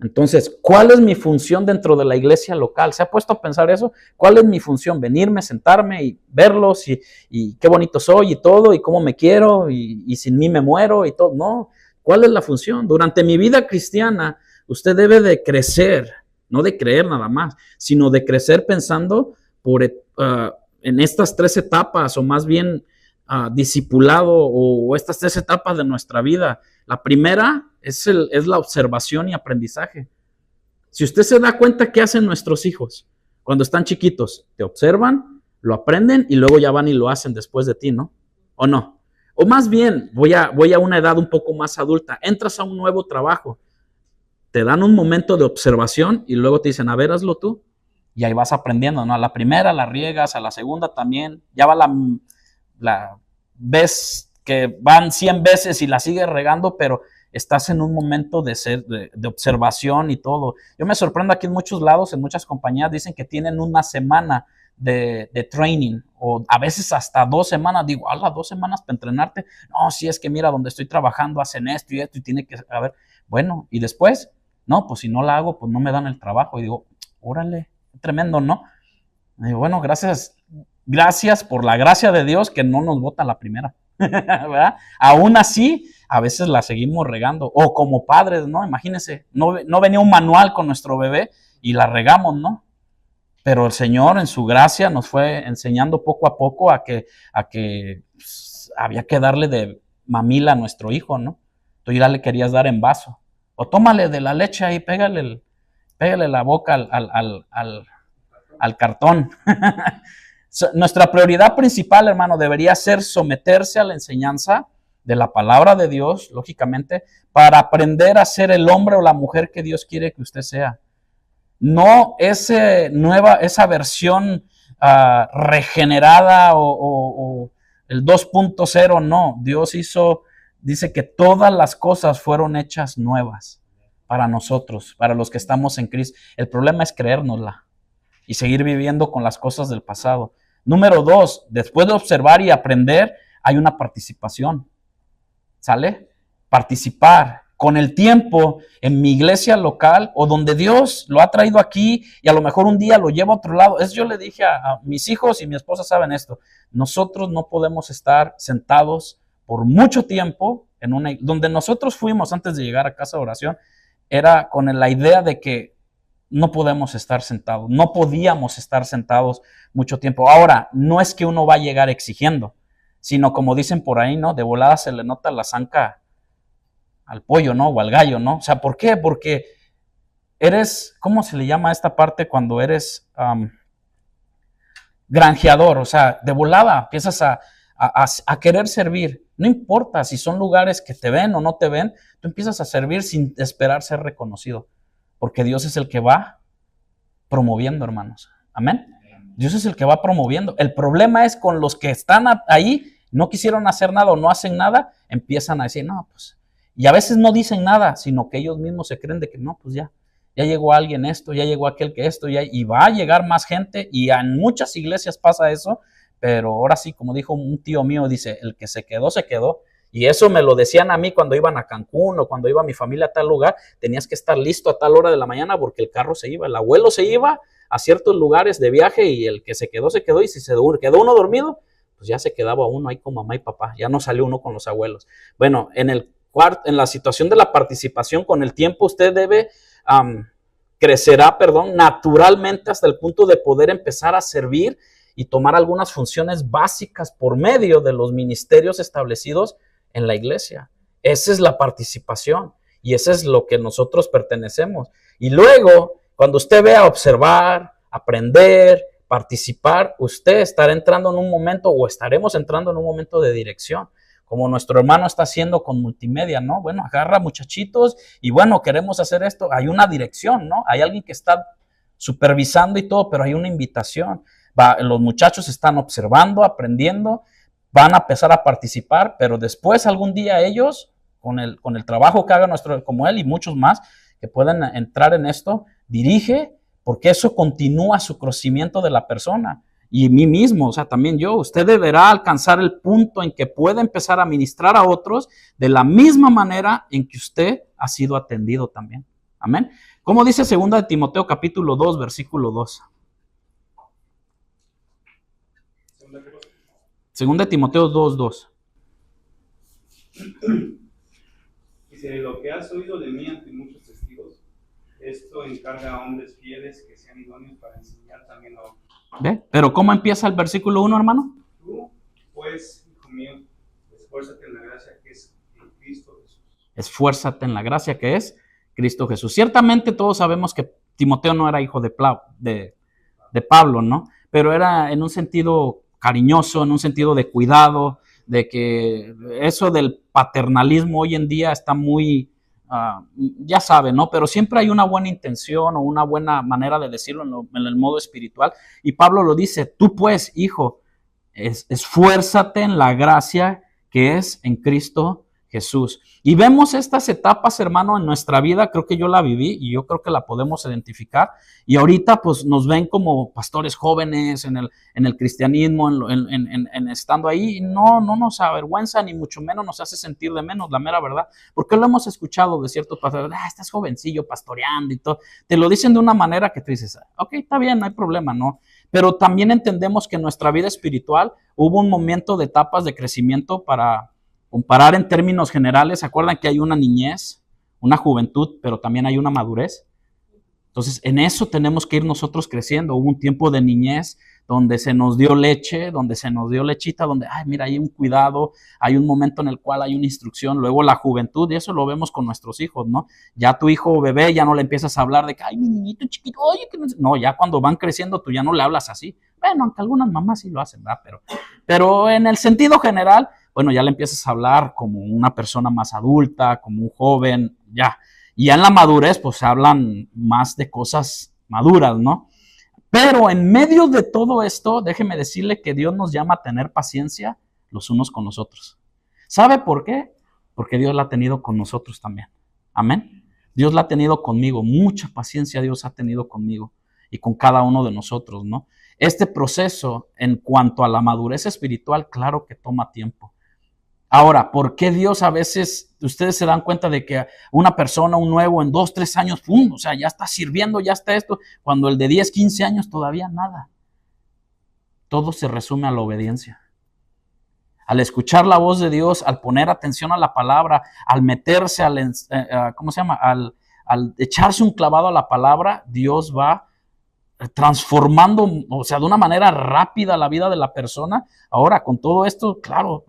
Entonces, ¿cuál es mi función dentro de la iglesia local? ¿Se ha puesto a pensar eso? ¿Cuál es mi función? Venirme, sentarme y verlos y qué bonito soy y todo, y cómo me quiero y sin mí me muero y todo. No. ¿Cuál es la función? Durante mi vida cristiana, usted debe de crecer, no de creer nada más, sino de crecer pensando en estas 3 etapas, o más bien discipulado, o estas 3 etapas de nuestra vida. La primera es la observación y aprendizaje. Si usted se da cuenta qué hacen nuestros hijos cuando están chiquitos, te observan, lo aprenden y luego ya van y lo hacen después de ti, ¿no? ¿O no? O más bien, voy a una edad un poco más adulta, entras a un nuevo trabajo, te dan un momento de observación y luego te dicen, a ver, hazlo tú, y ahí vas aprendiendo, ¿no? A la primera la riegas, a la segunda también, ya va la vez que van 100 veces y la sigues regando, pero estás en un momento de observación y todo. Yo me sorprendo aquí en muchos lados, en muchas compañías, dicen que tienen una semana de training, o a veces hasta 2 semanas. Digo, ¿las 2 semanas para entrenarte? No, si es que mira, donde estoy trabajando hacen esto y esto y tiene que, a ver, bueno, y después, no, pues si no la hago, pues no me dan el trabajo. Y digo, órale, tremendo, ¿no? Y digo, bueno, gracias por la gracia de Dios que no nos bota la primera, ¿verdad? Aún así, a veces la seguimos regando, o como padres, ¿no? Imagínense, no venía un manual con nuestro bebé y la regamos, ¿no? Pero el Señor en su gracia nos fue enseñando poco a poco a que pues, había que darle de mamila a nuestro hijo, ¿no? Tú ya le querías dar en vaso. O tómale de la leche ahí, pégale la boca al cartón. Nuestra prioridad principal, hermano, debería ser someterse a la enseñanza de la palabra de Dios, lógicamente, para aprender a ser el hombre o la mujer que Dios quiere que usted sea. No esa versión regenerada o el 2.0, no. Dios dice que todas las cosas fueron hechas nuevas para nosotros, para los que estamos en Cristo. El problema es creérnosla y seguir viviendo con las cosas del pasado. Número 2, después de observar y aprender, hay una participación. ¿Sale? Participar. Con el tiempo, en mi iglesia local, o donde Dios lo ha traído aquí, y a lo mejor un día lo lleva a otro lado. Yo le dije a mis hijos, y mi esposa saben esto, nosotros no podemos estar sentados por mucho tiempo donde nosotros fuimos antes de llegar a casa de oración, era con la idea de que no podíamos estar sentados mucho tiempo. Ahora, no es que uno va a llegar exigiendo, sino como dicen por ahí, ¿no? De volada se le nota la zanca al pollo, ¿no? O al gallo, ¿no? O sea, ¿por qué? Porque eres, ¿cómo se le llama a esta parte cuando eres granjeador? O sea, de volada empiezas a querer servir. No importa si son lugares que te ven o no te ven, tú empiezas a servir sin esperar ser reconocido, porque Dios es el que va promoviendo, hermanos. Amén. Dios es el que va promoviendo. El problema es con los que están ahí, no quisieron hacer nada o no hacen nada, empiezan a decir, no, pues, y a veces no dicen nada, sino que ellos mismos se creen de que no, pues ya llegó alguien esto, ya llegó aquel que esto, y va a llegar más gente, y en muchas iglesias pasa eso. Pero ahora sí, como dijo un tío mío, dice, el que se quedó, se quedó. Y eso me lo decían a mí cuando iban a Cancún o cuando iba mi familia a tal lugar. Tenías que estar listo a tal hora de la mañana porque el carro se iba. El abuelo se iba a ciertos lugares de viaje y el que se quedó, se quedó. Y si se quedó uno dormido, pues ya se quedaba uno ahí con mamá y papá. Ya no salió uno con los abuelos. Bueno, en la situación de la participación, con el tiempo usted crecerá, naturalmente hasta el punto de poder empezar a servir y tomar algunas funciones básicas por medio de los ministerios establecidos en la iglesia. Esa es la participación y eso es lo que nosotros pertenecemos. Y luego, cuando usted vea observar, aprender, participar, usted estará entrando en un momento o estaremos entrando en un momento de dirección, como nuestro hermano está haciendo con multimedia, ¿no? Bueno, agarra muchachitos y bueno, queremos hacer esto. Hay una dirección, ¿no? Hay alguien que está supervisando y todo, pero hay una invitación. Los muchachos están observando, aprendiendo, van a empezar a participar, pero después algún día ellos, con el trabajo que haga como él y muchos más, que pueden entrar en esto, dirige, porque eso continúa su crecimiento de la persona. Y mí mismo, o sea, también yo, usted deberá alcanzar el punto en que pueda empezar a ministrar a otros de la misma manera en que usted ha sido atendido también. Amén. Como dice 2 de Timoteo capítulo 2, versículo 2. 2 de Timoteo 2:2.
Dice, lo que has oído de mí ante muchos testigos, esto encarga a hombres fieles que sean idóneos para enseñar también a otros.
¿Ve? Pero ¿cómo empieza el versículo 1, hermano?
Tú, pues, hijo mío, esfuérzate en la gracia que es en Cristo Jesús.
Esfuérzate en la gracia que es Cristo Jesús. Ciertamente todos sabemos que Timoteo no era hijo de Pablo, ¿no? Pero era en un sentido cariñoso, en un sentido de cuidado, de que eso del paternalismo hoy en día está muy, ya saben, ¿no? Pero siempre hay una buena intención o una buena manera de decirlo en el modo espiritual. Y Pablo lo dice, tú pues, hijo, esfuérzate en la gracia que es en Cristo Jesús. Y vemos estas etapas, hermano, en nuestra vida. Creo que yo la viví y yo creo que la podemos identificar. Y ahorita pues nos ven como pastores jóvenes en el cristianismo, en estando ahí. Y no nos avergüenza ni mucho menos nos hace sentir de menos, la mera verdad. Porque lo hemos escuchado de ciertos pastores, estás jovencillo pastoreando y todo. Te lo dicen de una manera que tú dices, ok, está bien, no hay problema, ¿no? Pero también entendemos que en nuestra vida espiritual hubo un momento de etapas de crecimiento para comparar en términos generales. ¿Se acuerdan que hay una niñez, una juventud, pero también hay una madurez? Entonces, en eso tenemos que ir nosotros creciendo. Hubo un tiempo de niñez donde se nos dio leche, donde se nos dio lechita, donde, mira, hay un cuidado, hay un momento en el cual hay una instrucción. Luego la juventud, y eso lo vemos con nuestros hijos, ¿no? Ya tu hijo bebé, ya no le empiezas a hablar de que, mi niñito chiquito, oye, que no, ya cuando van creciendo tú ya no le hablas así. Bueno, aunque algunas mamás sí lo hacen, ¿verdad? Pero en el sentido general, bueno, ya le empiezas a hablar como una persona más adulta, como un joven, ya. Y ya en la madurez, pues se hablan más de cosas maduras, ¿no? Pero en medio de todo esto, déjeme decirle que Dios nos llama a tener paciencia los unos con los otros. ¿Sabe por qué? Porque Dios la ha tenido con nosotros también. Amén. Dios la ha tenido conmigo, mucha paciencia Dios ha tenido conmigo y con cada uno de nosotros, ¿no? Este proceso en cuanto a la madurez espiritual, claro que toma tiempo. Ahora, ¿por qué Dios a veces, ustedes se dan cuenta de que una persona, un nuevo, en 2, 3 años, ¡pum!, o sea, ya está sirviendo, ya está esto, cuando el de 10, 15 años todavía nada? Todo se resume a la obediencia. Al escuchar la voz de Dios, al poner atención a la palabra, al meterse, al echarse un clavado a la palabra, Dios va transformando, o sea, de una manera rápida la vida de la persona. Ahora, con todo esto, claro,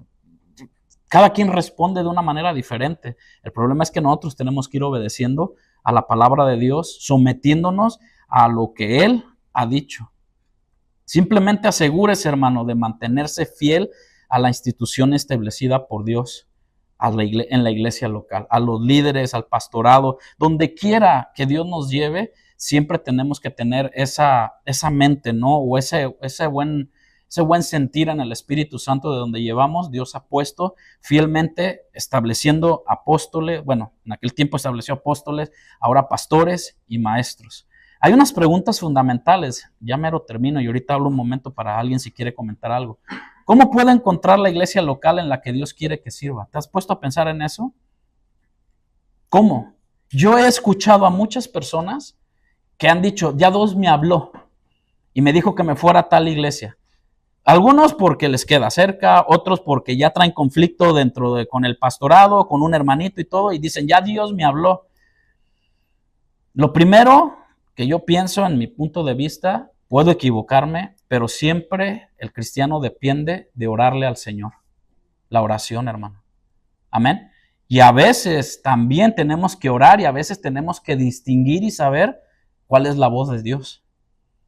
cada quien responde de una manera diferente. El problema es que nosotros tenemos que ir obedeciendo a la palabra de Dios, sometiéndonos a lo que Él ha dicho. Simplemente asegúrese, hermano, de mantenerse fiel a la institución establecida por Dios, en la iglesia local, a los líderes, al pastorado, donde quiera que Dios nos lleve, siempre tenemos que tener esa mente, ¿no? O ese buen sentir en el Espíritu Santo de donde llevamos. Dios ha puesto fielmente estableciendo apóstoles, bueno, en aquel tiempo estableció apóstoles, ahora pastores y maestros. Hay unas preguntas fundamentales, ya mero termino y ahorita hablo un momento para alguien si quiere comentar algo. ¿Cómo puedo encontrar la iglesia local en la que Dios quiere que sirva? ¿Te has puesto a pensar en eso? ¿Cómo? Yo he escuchado a muchas personas que han dicho, ya Dios me habló y me dijo que me fuera a tal iglesia. Algunos porque les queda cerca, otros porque ya traen conflicto con el pastorado, con un hermanito y todo, y dicen, ya Dios me habló. Lo primero que yo pienso en mi punto de vista, puedo equivocarme, pero siempre el cristiano depende de orarle al Señor. La oración, hermano. Amén. Y a veces también tenemos que orar y a veces tenemos que distinguir y saber cuál es la voz de Dios.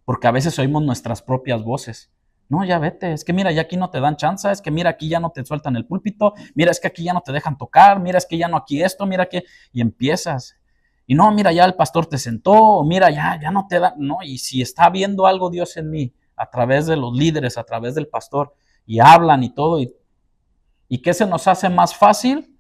Porque a veces oímos nuestras propias voces. No, ya vete, es que mira, ya aquí no te dan chance, es que mira, aquí ya no te sueltan el púlpito, mira, es que aquí ya no te dejan tocar, mira, es que ya no aquí esto, mira que... Y empiezas. Y no, mira, ya el pastor te sentó, o mira, ya no te da... No, y si está viendo algo Dios en mí, a través de los líderes, a través del pastor, y hablan y todo, ¿y qué se nos hace más fácil?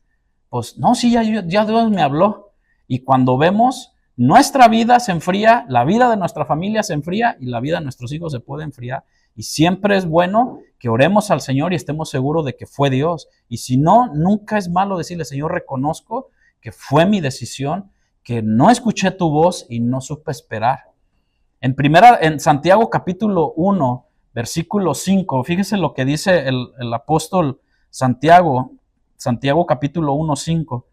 Pues no, sí, ya Dios me habló. Y cuando vemos, nuestra vida se enfría, la vida de nuestra familia se enfría y la vida de nuestros hijos se puede enfriar. Y siempre es bueno que oremos al Señor y estemos seguros de que fue Dios. Y si no, nunca es malo decirle, Señor, reconozco que fue mi decisión, que no escuché tu voz y no supe esperar. En Santiago capítulo 1, versículo 5, fíjese lo que dice el apóstol Santiago capítulo 1, 5.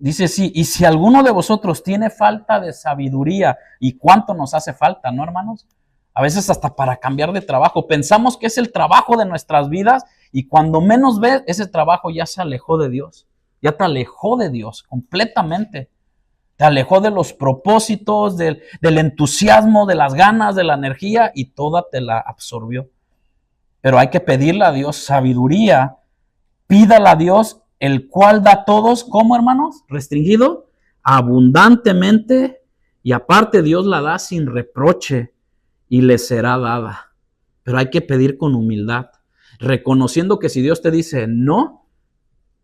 Dice sí, y si alguno de vosotros tiene falta de sabiduría, ¿y cuánto nos hace falta, no, hermanos? A veces hasta para cambiar de trabajo. Pensamos que es el trabajo de nuestras vidas y cuando menos ves, ese trabajo ya se alejó de Dios. Ya te alejó de Dios completamente. Te alejó de los propósitos, del entusiasmo, de las ganas, de la energía y toda te la absorbió. Pero hay que pedirle a Dios sabiduría. Pídala a Dios, el cual da a todos, ¿cómo, hermanos? Restringido, abundantemente, y aparte Dios la da sin reproche y le será dada. Pero hay que pedir con humildad, reconociendo que si Dios te dice no,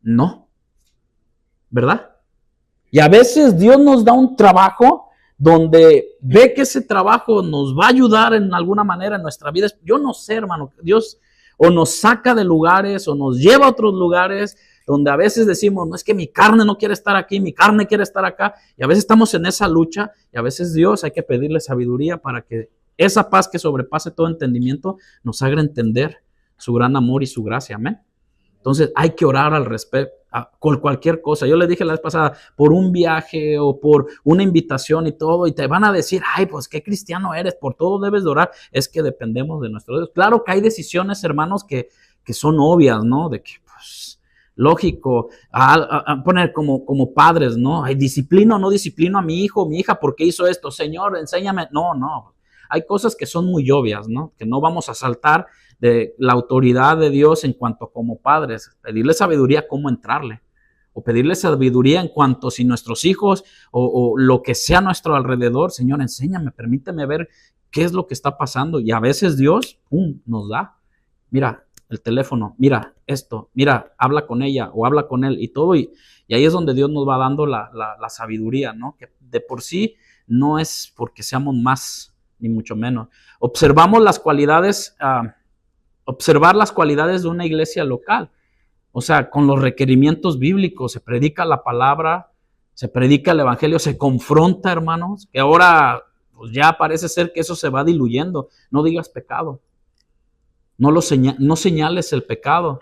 no, ¿verdad? Y a veces Dios nos da un trabajo donde ve que ese trabajo nos va a ayudar en alguna manera en nuestra vida. Yo no sé, hermano, Dios o nos saca de lugares o nos lleva a otros lugares donde a veces decimos, no es que mi carne no quiere estar aquí, mi carne quiere estar acá, y a veces estamos en esa lucha, y a veces Dios hay que pedirle sabiduría para que esa paz que sobrepase todo entendimiento nos haga entender su gran amor y su gracia, amén. Entonces hay que orar al respecto, con cualquier cosa. Yo les dije la vez pasada, por un viaje o por una invitación y todo, y te van a decir, ay, pues qué cristiano eres, por todo debes de orar. Es que dependemos de nuestro Dios. Claro que hay decisiones, hermanos, que son obvias, ¿no? De que, pues, lógico, a poner como padres, ¿no? Hay disciplino o no disciplino a mi hijo o mi hija porque hizo esto. Señor, enséñame. No. Hay cosas que son muy obvias, ¿no? Que no vamos a saltar de la autoridad de Dios en cuanto como padres. Pedirle sabiduría cómo entrarle. O pedirle sabiduría en cuanto si nuestros hijos o lo que sea a nuestro alrededor, Señor, enséñame, permíteme ver qué es lo que está pasando. Y a veces Dios, nos da. Mira, el teléfono, mira esto, mira, habla con ella o habla con él y todo. Y ahí es donde Dios nos va dando la sabiduría, ¿no? Que de por sí no es porque seamos más, ni mucho menos. Observar las cualidades de una iglesia local. O sea, con los requerimientos bíblicos, se predica la palabra, se predica el evangelio, se confronta, hermanos, que ahora pues ya parece ser que eso se va diluyendo. No digas pecado. No señales el pecado.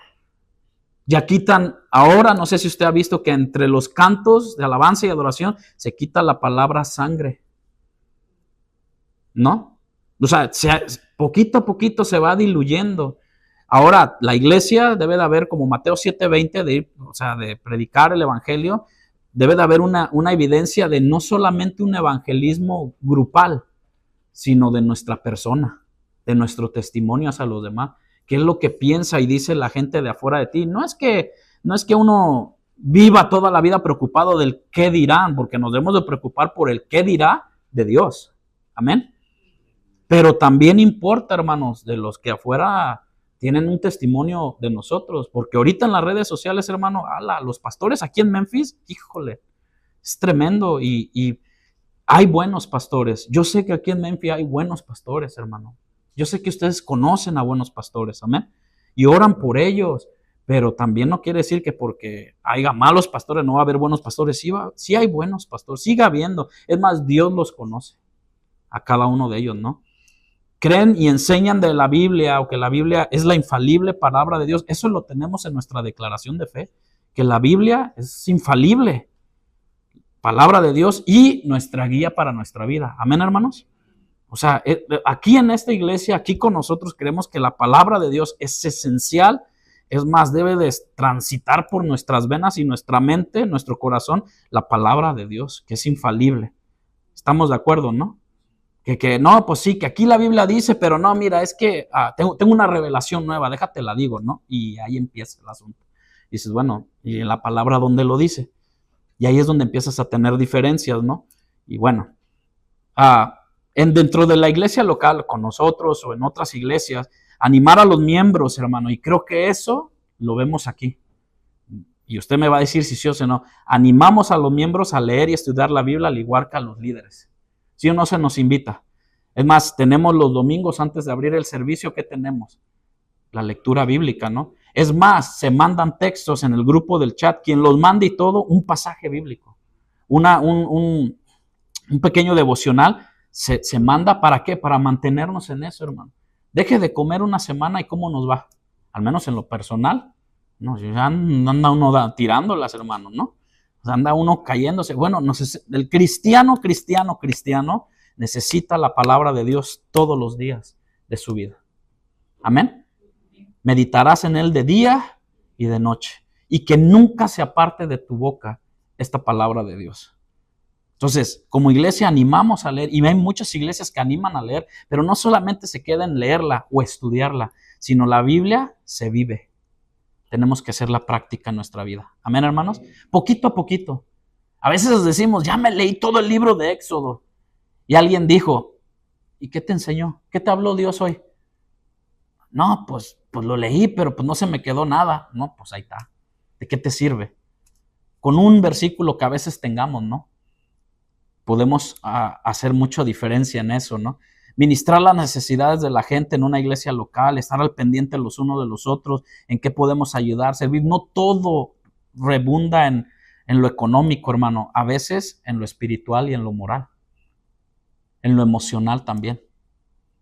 Ya quitan, ahora no sé si usted ha visto que entre los cantos de alabanza y adoración se quita la palabra sangre. ¿No? O sea, poquito a poquito se va diluyendo. Ahora, la iglesia debe de haber, como Mateo 7:20, de predicar el evangelio, debe de haber una evidencia de no solamente un evangelismo grupal, sino de nuestra persona, de nuestro testimonio hacia los demás. qué es lo que piensa y dice la gente de afuera de ti. No es que uno viva toda la vida preocupado del qué dirán, porque nos debemos de preocupar por el qué dirá de Dios. Amén. Pero también importa, hermanos, de los que afuera tienen un testimonio de nosotros, porque ahorita en las redes sociales, hermano, los pastores aquí en Memphis, híjole, es tremendo y hay buenos pastores. Yo sé que aquí en Memphis hay buenos pastores, hermano. Yo sé que ustedes conocen a buenos pastores, amén, y oran por ellos, pero también no quiere decir que porque haya malos pastores no va a haber buenos pastores. Sí hay buenos pastores, siga habiendo. Es más, Dios los conoce a cada uno de ellos, ¿no? Creen y enseñan de la Biblia, o que la Biblia es la infalible palabra de Dios. Eso lo tenemos en nuestra declaración de fe, que la Biblia es infalible, palabra de Dios y nuestra guía para nuestra vida. Amén, hermanos. O sea, aquí en esta iglesia, aquí con nosotros, creemos que la palabra de Dios es esencial. Es más, debe de transitar por nuestras venas y nuestra mente, nuestro corazón, la palabra de Dios, que es infalible. ¿Estamos de acuerdo, no? Que no, pues sí, que aquí la Biblia dice, pero no, mira, es que tengo una revelación nueva, déjate la digo, ¿no? Y ahí empieza el asunto. Y dices, bueno, ¿y en la palabra dónde lo dice? Y ahí es donde empiezas a tener diferencias, ¿no? Y bueno, dentro de la iglesia local, con nosotros o en otras iglesias, animar a los miembros, hermano, y creo que eso lo vemos aquí. Y usted me va a decir si sí o si no. Animamos a los miembros a leer y estudiar la Biblia al igual que a los líderes. ¿Sí o no se nos invita? Es más, tenemos los domingos antes de abrir el servicio, ¿qué tenemos? La lectura bíblica, ¿no? Es más, se mandan textos en el grupo del chat, quien los manda y todo, un pasaje bíblico. Un pequeño devocional se manda, ¿para qué? Para mantenernos en eso, hermano. Deje de comer una semana y ¿cómo nos va? Al menos en lo personal. No, ya anda uno tirándolas, hermano, ¿no? Anda uno cayéndose. Bueno, el cristiano necesita la palabra de Dios todos los días de su vida. Amén. Meditarás en él de día y de noche, y que nunca se aparte de tu boca esta palabra de Dios. Entonces, como iglesia animamos a leer, y hay muchas iglesias que animan a leer, pero no solamente se queda en leerla o estudiarla, sino la Biblia se vive. Tenemos que hacer la práctica en nuestra vida. Amén, hermanos. Poquito a poquito. A veces decimos, ya me leí todo el libro de Éxodo. Y alguien dijo, ¿y qué te enseñó? ¿Qué te habló Dios hoy? No, pues lo leí, pero pues no se me quedó nada. No, pues ahí está. ¿De qué te sirve? Con un versículo que a veces tengamos, ¿no? Podemos hacer mucha diferencia en eso, ¿no? Ministrar las necesidades de la gente en una iglesia local, estar al pendiente los unos de los otros, en qué podemos ayudar, servir. No todo rebunda en lo económico, hermano. A veces en lo espiritual y en lo moral. En lo emocional también.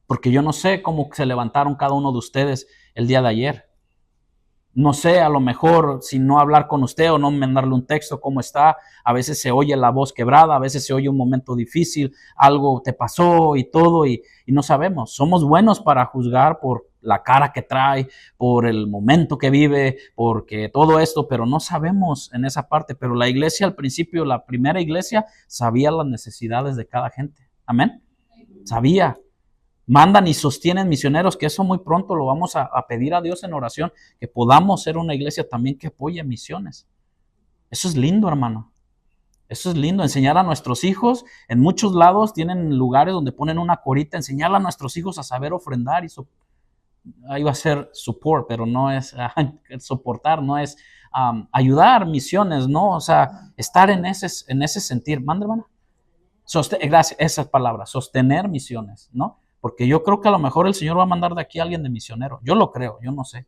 Porque yo no sé cómo se levantaron cada uno de ustedes el día de ayer. No sé, a lo mejor, si no hablar con usted o no mandarle un texto, cómo está. A veces se oye la voz quebrada, a veces se oye un momento difícil, algo te pasó y todo, y no sabemos. Somos buenos para juzgar por la cara que trae, por el momento que vive, porque todo esto, pero no sabemos en esa parte. Pero la iglesia al principio, la primera iglesia, sabía las necesidades de cada gente. Amén. Sabía. Mandan y sostienen misioneros, que eso muy pronto lo vamos a pedir a Dios en oración, que podamos ser una iglesia también que apoye misiones. Eso es lindo, hermano. Eso es lindo, enseñar a nuestros hijos. En muchos lados tienen lugares donde ponen una corita, enseñar a nuestros hijos a saber ofrendar. Ahí va a ser support, pero no es soportar, no es ayudar, misiones, ¿no? O sea, estar en ese sentir. Manda, hermana. Gracias, esas palabras, sostener misiones, ¿no? Porque yo creo que a lo mejor el Señor va a mandar de aquí a alguien de misionero. Yo lo creo, yo no sé.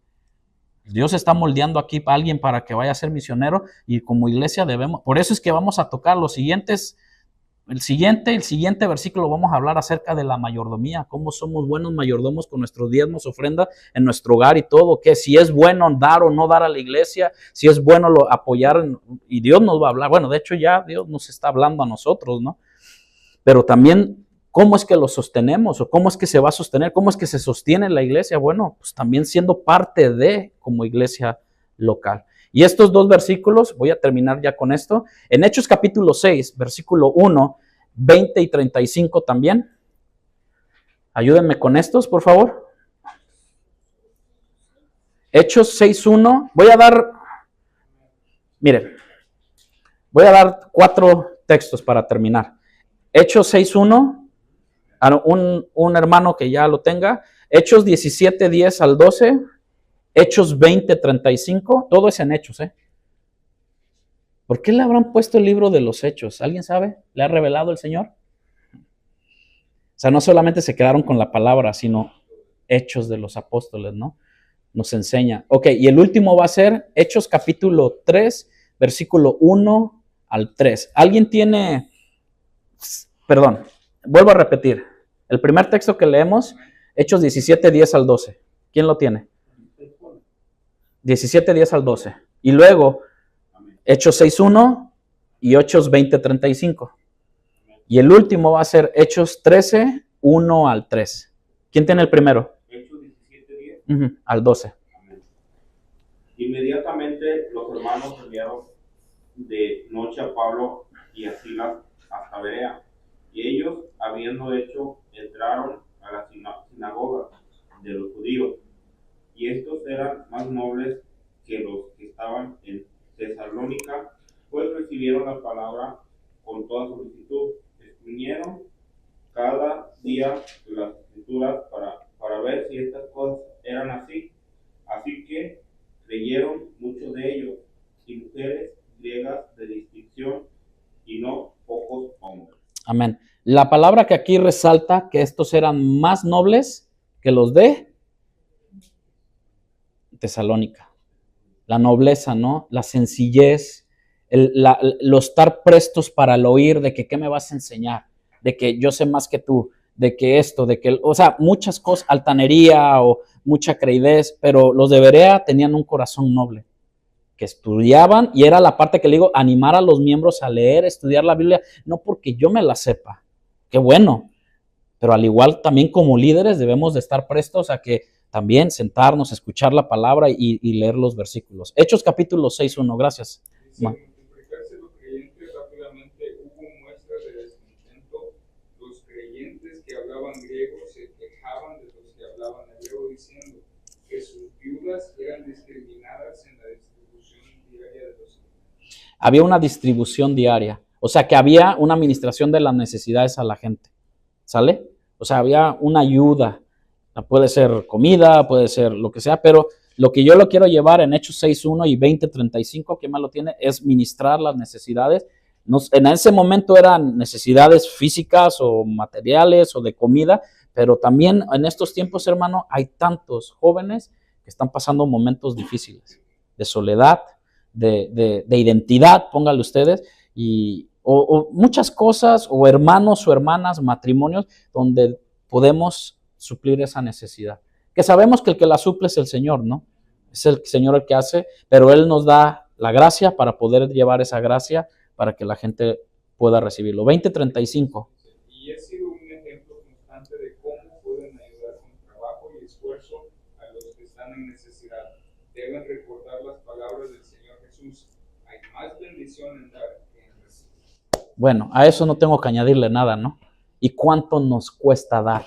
Dios está moldeando aquí a alguien para que vaya a ser misionero, y como iglesia debemos. Por eso es que vamos a tocar los siguientes. El siguiente versículo vamos a hablar acerca de la mayordomía, cómo somos buenos mayordomos con nuestros diezmos, ofrenda en nuestro hogar y todo, que si es bueno dar o no dar a la iglesia, si es bueno apoyar, y Dios nos va a hablar. Bueno, de hecho ya Dios nos está hablando a nosotros, ¿no? Pero también, ¿cómo es que lo sostenemos? ¿O cómo es que se va a sostener? ¿Cómo es que se sostiene la iglesia? Bueno, pues también siendo parte de, como iglesia local. Y estos dos versículos, voy a terminar ya con esto. En Hechos capítulo 6, versículo 1, 20 y 35 también. Ayúdenme con estos, por favor. Hechos 6.1. Voy a dar 4 textos para terminar. Hechos 6.1, un hermano que ya lo tenga. Hechos 17.10 al 12. Hechos 20.35. Todo es en Hechos, ¿Por qué le habrán puesto el libro de los Hechos? ¿Alguien sabe? ¿Le ha revelado el Señor? O sea, no solamente se quedaron con la palabra, sino Hechos de los apóstoles, ¿no? Nos enseña. Ok, y el último va a ser Hechos capítulo 3, versículo 1 al 3. ¿Alguien tiene? Perdón, vuelvo a repetir. El primer texto que leemos, Hechos 17.10 al 12. ¿Quién lo tiene? 17.10 al 12. Y luego, Hechos 6.1 y Hechos 20.35. Y el último va a ser Hechos 13.1 al 3. ¿Quién tiene el primero?
Hechos 17:10.
Al 12.
Inmediatamente los hermanos enviaron de noche a Pablo y a Silas hasta Berea. Y ellos, habiendo hecho, entraron a la sinagoga de los judíos. Y estos eran más nobles que los que estaban en Tesalónica, pues recibieron la palabra con toda solicitud. Escribieron cada día las escrituras para ver si estas cosas eran así. Así que creyeron muchos de ellos, y mujeres griegas de distinción, y no pocos hombres.
Amén. La palabra que aquí resalta que estos eran más nobles que los de Tesalónica. La nobleza, ¿no? La sencillez, lo estar prestos para el oír de que qué me vas a enseñar, de que yo sé más que tú, de que esto, de que, o sea, muchas cosas, altanería o mucha creidez, pero los de Berea tenían un corazón noble, que estudiaban, y era la parte que le digo, animar a los miembros a leer, estudiar la Biblia, no porque yo me la sepa, qué bueno, pero al igual también como líderes debemos de estar prestos a que también sentarnos, escuchar la palabra y leer los versículos. Hechos capítulo 6.1, gracias.
Dice, al multiplicarse los creyentes rápidamente hubo muestras de descontento. Los creyentes que hablaban griego se quejaban de los que hablaban hebreo, diciendo que sus viudas eran discriminadas en la distribución diaria de los alimentos.
Había una distribución diaria, o sea que había una administración de las necesidades a la gente, ¿sale? O sea, había una ayuda. Puede ser comida, puede ser lo que sea, pero lo que yo lo quiero llevar en Hechos 6.1 y 20.35, ¿quién más lo tiene? Es ministrar las necesidades. En ese momento eran necesidades físicas o materiales o de comida, pero también en estos tiempos, hermano, hay tantos jóvenes que están pasando momentos difíciles, de soledad, de identidad, pónganle ustedes, o muchas cosas, o hermanos o hermanas, matrimonios, donde podemos suplir esa necesidad. Que sabemos que el que la suple es el Señor, ¿no? Es el Señor el que hace, pero Él nos da la gracia para poder llevar esa gracia para que la gente pueda recibirlo. 20.35.
Y he sido un ejemplo constante de cómo pueden ayudar con trabajo y esfuerzo a los que están en necesidad. Deben recordar las palabras del Señor Jesús. Hay más bendición en dar que en recibir.
Bueno, a eso no tengo que añadirle nada, ¿no? ¿Y cuánto nos cuesta dar?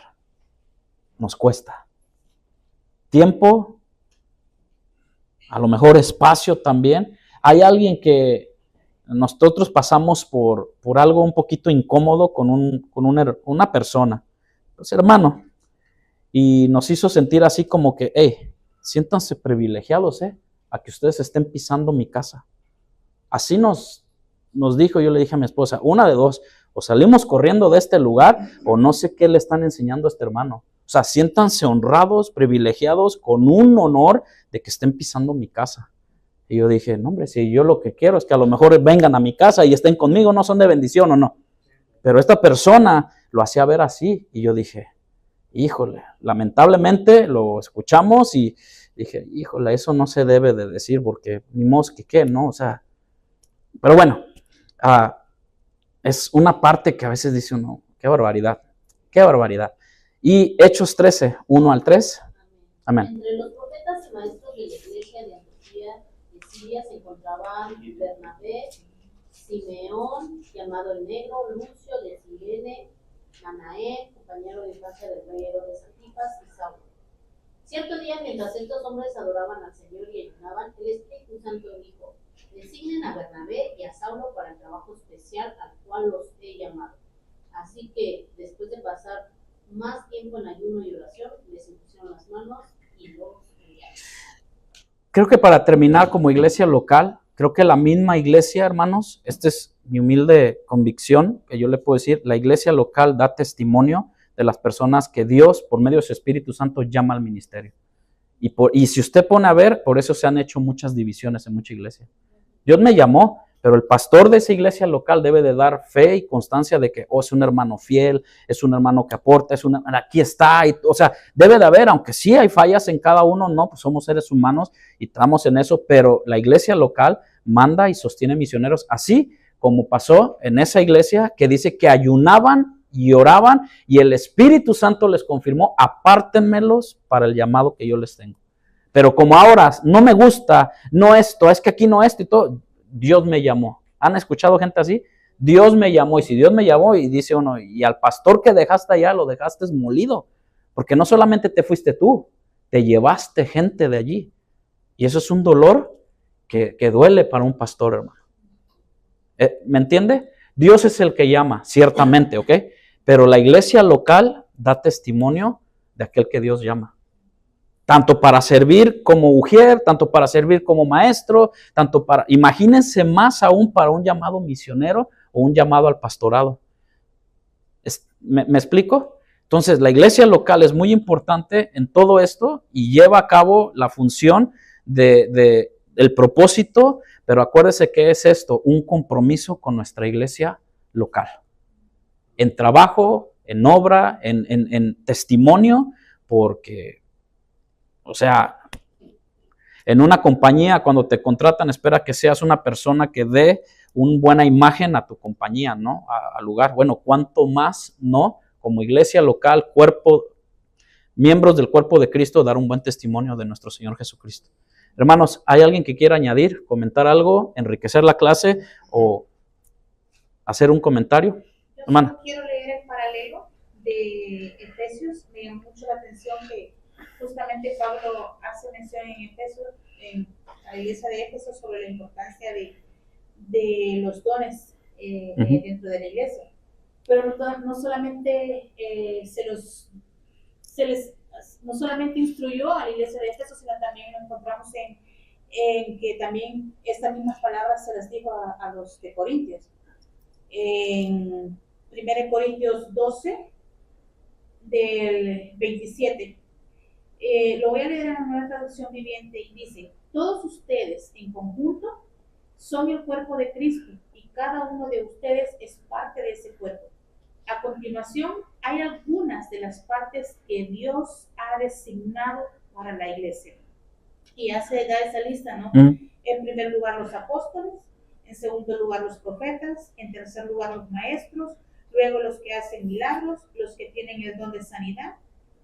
Nos cuesta tiempo, a lo mejor espacio también. Hay alguien que nosotros pasamos por algo un poquito incómodo con una persona, pues hermano, y nos hizo sentir así como que, hey, siéntanse privilegiados, a que ustedes estén pisando mi casa. Así nos dijo. Yo le dije a mi esposa, una de dos, o salimos corriendo de este lugar o no sé qué le están enseñando a este hermano. O sea, siéntanse honrados, privilegiados, con un honor de que estén pisando mi casa. Y yo dije, no hombre, si yo lo que quiero es que a lo mejor vengan a mi casa y estén conmigo, no son de bendición o no. Pero esta persona lo hacía ver así. Y yo dije, híjole, lamentablemente lo escuchamos y dije, híjole, eso no se debe de decir porque ni modo que qué, ¿no? O sea, pero bueno, es una parte que a veces dice uno, qué barbaridad, qué barbaridad. Y Hechos 13, 1 al 3. Amén.
Entre los profetas y maestros de la iglesia de Antioquía de Siria se encontraban Bernabé, Simeón, llamado el Negro, Lucio de Cirene, Manaén, compañero de infancia del rey Herodes Antipas, y Saulo. Cierto día, mientras estos hombres adoraban al Señor y ayunaban, el Espíritu Santo dijo: designen a Bernabé y a Saulo para el trabajo especial al cual los he llamado. Así que, después de pasar más tiempo en ayuno y oración, les impusieron las manos y los enviaron.
Creo que para terminar, como iglesia local, creo que la misma iglesia, hermanos, esta es mi humilde convicción, que yo le puedo decir, la iglesia local da testimonio de las personas que Dios, por medio de su Espíritu Santo, llama al ministerio. Y si usted pone a ver, por eso se han hecho muchas divisiones en mucha iglesia. Dios me llamó, pero el pastor de esa iglesia local debe de dar fe y constancia de que es un hermano fiel, es un hermano que aporta, aquí está, o sea, debe de haber, aunque sí hay fallas en cada uno, no, pues somos seres humanos y estamos en eso, pero la iglesia local manda y sostiene misioneros, así como pasó en esa iglesia que dice que ayunaban y oraban y el Espíritu Santo les confirmó: apártenmelos para el llamado que yo les tengo. Pero como ahora no me gusta, no esto, es que aquí no esto y todo, Dios me llamó. ¿Han escuchado gente así? Dios me llamó, y si Dios me llamó, y dice uno, y al pastor que dejaste allá, lo dejaste molido, porque no solamente te fuiste tú, te llevaste gente de allí, y eso es un dolor que duele para un pastor, hermano. ¿Me entiende? Dios es el que llama, ciertamente, ¿ok? Pero la iglesia local da testimonio de aquel que Dios llama. Tanto para servir como ujier, tanto para servir como maestro, tanto para, imagínense más aún para un llamado misionero o un llamado al pastorado. ¿Me explico? Entonces, la iglesia local es muy importante en todo esto y lleva a cabo la función del propósito, pero acuérdese que es esto, un compromiso con nuestra iglesia local. En trabajo, en obra, en testimonio, porque, o sea, en una compañía cuando te contratan espera que seas una persona que dé una buena imagen a tu compañía, ¿no? Al lugar. Bueno, ¿cuánto más no? Como iglesia local, miembros del cuerpo de Cristo, dar un buen testimonio de nuestro Señor Jesucristo. Hermanos, ¿hay alguien que quiera añadir, comentar algo, enriquecer la clase o hacer un comentario?
Yo
Hermana.
quiero leer el paralelo de Efesios. Me llama mucho la atención que justamente Pablo hace mención en Efesios, en la iglesia de Éfeso, sobre la importancia de los dones dentro de la iglesia. Pero no solamente no solamente instruyó a la iglesia de Éfeso, sino también lo encontramos en que también estas mismas palabras se las dijo a los de Corintios. En 1 Corintios 12, del 27. Lo voy a leer en la Nueva Traducción Viviente y dice: todos ustedes en conjunto son el cuerpo de Cristo y cada uno de ustedes es parte de ese cuerpo. A continuación, hay algunas de las partes que Dios ha designado para la iglesia. Y da esa lista, ¿no? En primer lugar, los apóstoles. En segundo lugar, los profetas. En tercer lugar, los maestros. Luego, los que hacen milagros. Los que tienen el don de sanidad.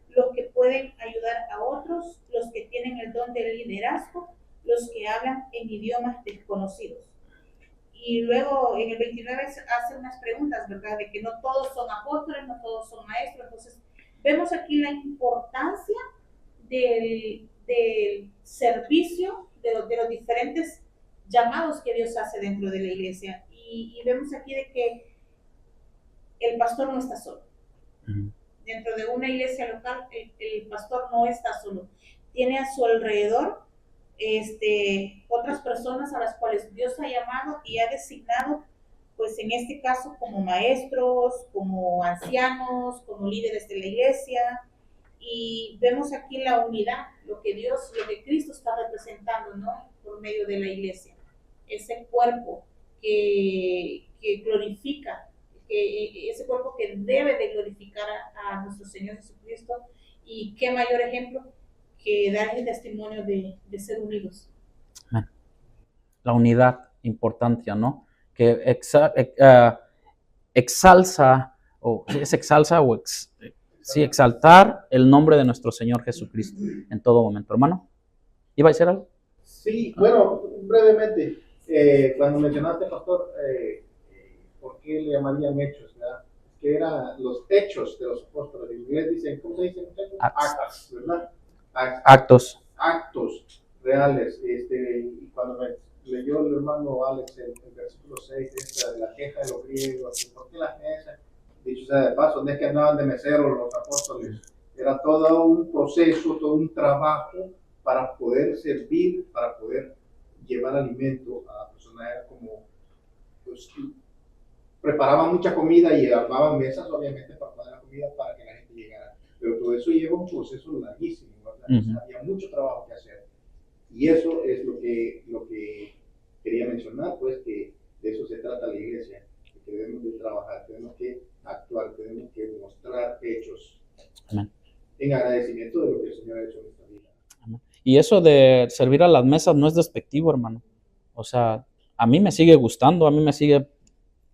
Los que pueden ayudar a otros. Los que tienen el don de liderazgo. Los que hablan en idiomas desconocidos. Y luego en el 29 hace unas preguntas, ¿verdad? De que no todos son apóstoles, no todos son maestros. Entonces, vemos aquí la importancia del servicio, de los diferentes llamados que Dios hace dentro de la iglesia. Y vemos aquí de que el pastor no está solo. Dentro de una iglesia local, el pastor no está solo. Tiene a su alrededor otras personas a las cuales Dios ha llamado y ha designado, pues en este caso como maestros, como ancianos, como líderes de la iglesia. Y vemos aquí la unidad, lo que Cristo está representando, ¿no? Por medio de la iglesia. Ese cuerpo que glorifica, ese cuerpo que debe de glorificar a nuestro Señor Jesucristo. Y qué mayor ejemplo que dar el testimonio de ser unidos.
La unidad, importancia, ¿no? Que exaltar el nombre de nuestro Señor Jesucristo en todo momento. Hermano, ¿iba a decir algo?
Sí, bueno, brevemente, cuando mencionaste, pastor, ¿por qué le llamarían hechos? ¿Verdad? Que eran los hechos de los apóstoles. En inglés dicen, ¿cómo se dice? Acts, ¿verdad?
Actos.
actos reales. Y cuando me leyó el hermano Alex el versículo 6, de la queja de los griegos, ¿por qué la queja? Dicho sea de paso, no es que andaban de meseros los apóstoles, era todo un proceso, todo un trabajo para poder servir, para poder llevar alimento a la persona. Era como, pues, preparaban mucha comida y armaban mesas, obviamente, para poner la comida para que la gente llegara. Pero todo eso lleva un proceso larguísimo, ¿verdad? O sea, había mucho trabajo que hacer. Y eso es lo que quería mencionar, pues, que de eso se trata la iglesia, que debemos de trabajar, tenemos que actuar, tenemos que mostrar hechos.
Amén.
En agradecimiento de lo que el Señor ha hecho en nuestra vida.
Amén. Y eso de servir a las mesas no es despectivo, hermano. O sea, a mí me sigue gustando, a mí me sigue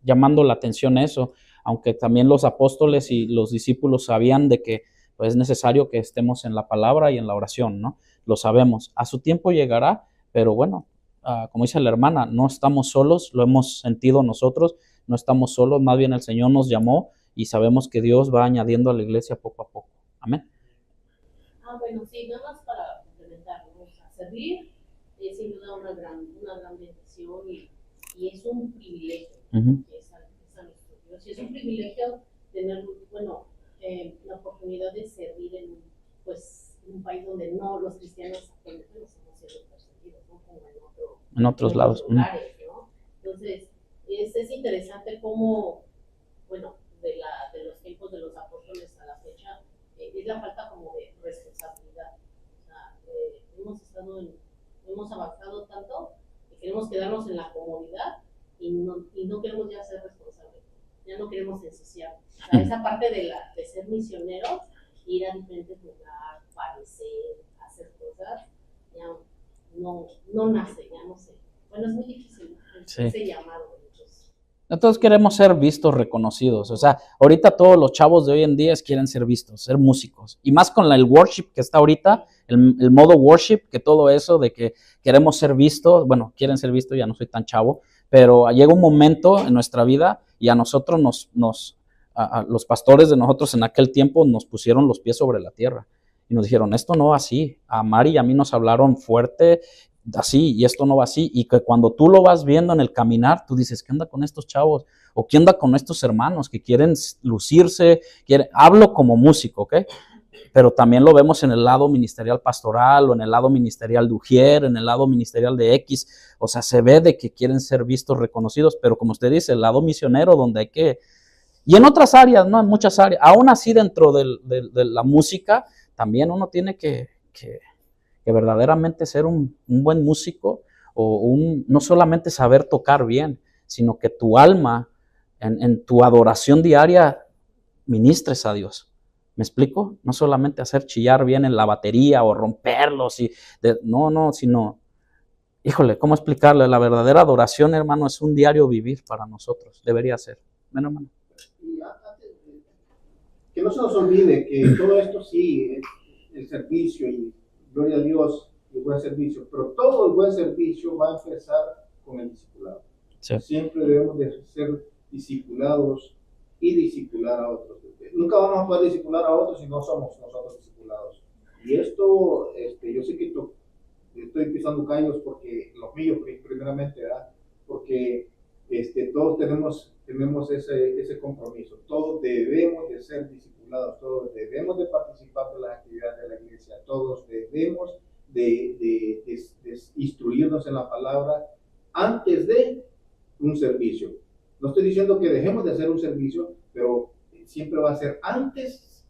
llamando la atención eso, aunque también los apóstoles y los discípulos sabían de que pues, es necesario que estemos en la palabra y en la oración, ¿no? Lo sabemos. A su tiempo llegará, pero bueno, como dice la hermana, no estamos solos, lo hemos sentido nosotros, no estamos solos, más bien el Señor nos llamó y sabemos que Dios va añadiendo a la iglesia poco a poco. Amén.
Bueno, sí, nada más para complementar, ¿no? O sea, servir es sin duda una gran bendición y es un privilegio. Que es a nuestro Dios. Y es un privilegio tener, bueno, la oportunidad de servir en un país donde no los cristianos actualmente no estamos siendo perseguidos, ¿no? Como en otros
lados.
Lugares, ¿no? Entonces, es interesante cómo, bueno, de los tiempos de los apóstoles a la fecha, es la falta como de responsabilidad. O sea, hemos avanzado tanto que queremos quedarnos en la comodidad y no queremos ya ser responsables, ya no queremos ensuciar. O sea, esa parte de ser misioneros, ir a diferentes lugares, parecer, hacer cosas, ya no nace, ya no sé. Bueno, es muy difícil, ¿no?
Sí.
Ese llamado.
Todos queremos ser vistos, reconocidos. O sea, ahorita todos los chavos de hoy en día quieren ser vistos, ser músicos. Y más con el worship que está ahorita, el modo worship, que todo eso de que queremos ser vistos, bueno, quieren ser vistos, ya no soy tan chavo, pero llega un momento en nuestra vida y a nosotros los pastores de nosotros en aquel tiempo nos pusieron los pies sobre la tierra y nos dijeron, esto no va así. A Mari y a mí nos hablaron fuerte, así, y esto no va así, y que cuando tú lo vas viendo en el caminar, tú dices, ¿qué onda con estos chavos? O ¿qué onda con estos hermanos que quieren lucirse? Hablo como músico, ¿ok? Pero también lo vemos en el lado ministerial pastoral, o en el lado ministerial de Ujier, en el lado ministerial de X, o sea, se ve de que quieren ser vistos, reconocidos, pero como usted dice, el lado misionero donde hay que, y en otras áreas, ¿no? En muchas áreas, aún así dentro de la música, también uno tiene que verdaderamente ser un buen músico o no solamente saber tocar bien, sino que tu alma en tu adoración diaria ministres a Dios. ¿Me explico? No solamente hacer chillar bien en la batería o romperlos, sino, híjole, ¿cómo explicarle? La verdadera adoración, hermano, es un diario vivir para nosotros. Debería ser. Ven, hermano.
Y que no se nos olvide que todo esto sí, el servicio y gloria a Dios, el buen servicio, pero todo el buen servicio va a empezar con el discipulado. Sí. Siempre debemos de ser discipulados y discipular a otros. Nunca vamos a poder discipular a otros si no somos nosotros discipulados. Y esto, yo sé que estoy pisando callos porque los míos primeramente, ¿verdad? Porque todos tenemos ese compromiso. Todos debemos de ser discipulados, todos debemos de participar de las actividades de la iglesia, todos debemos de instruirnos en la palabra antes de un servicio. No estoy diciendo que dejemos de hacer un servicio, pero siempre va a ser antes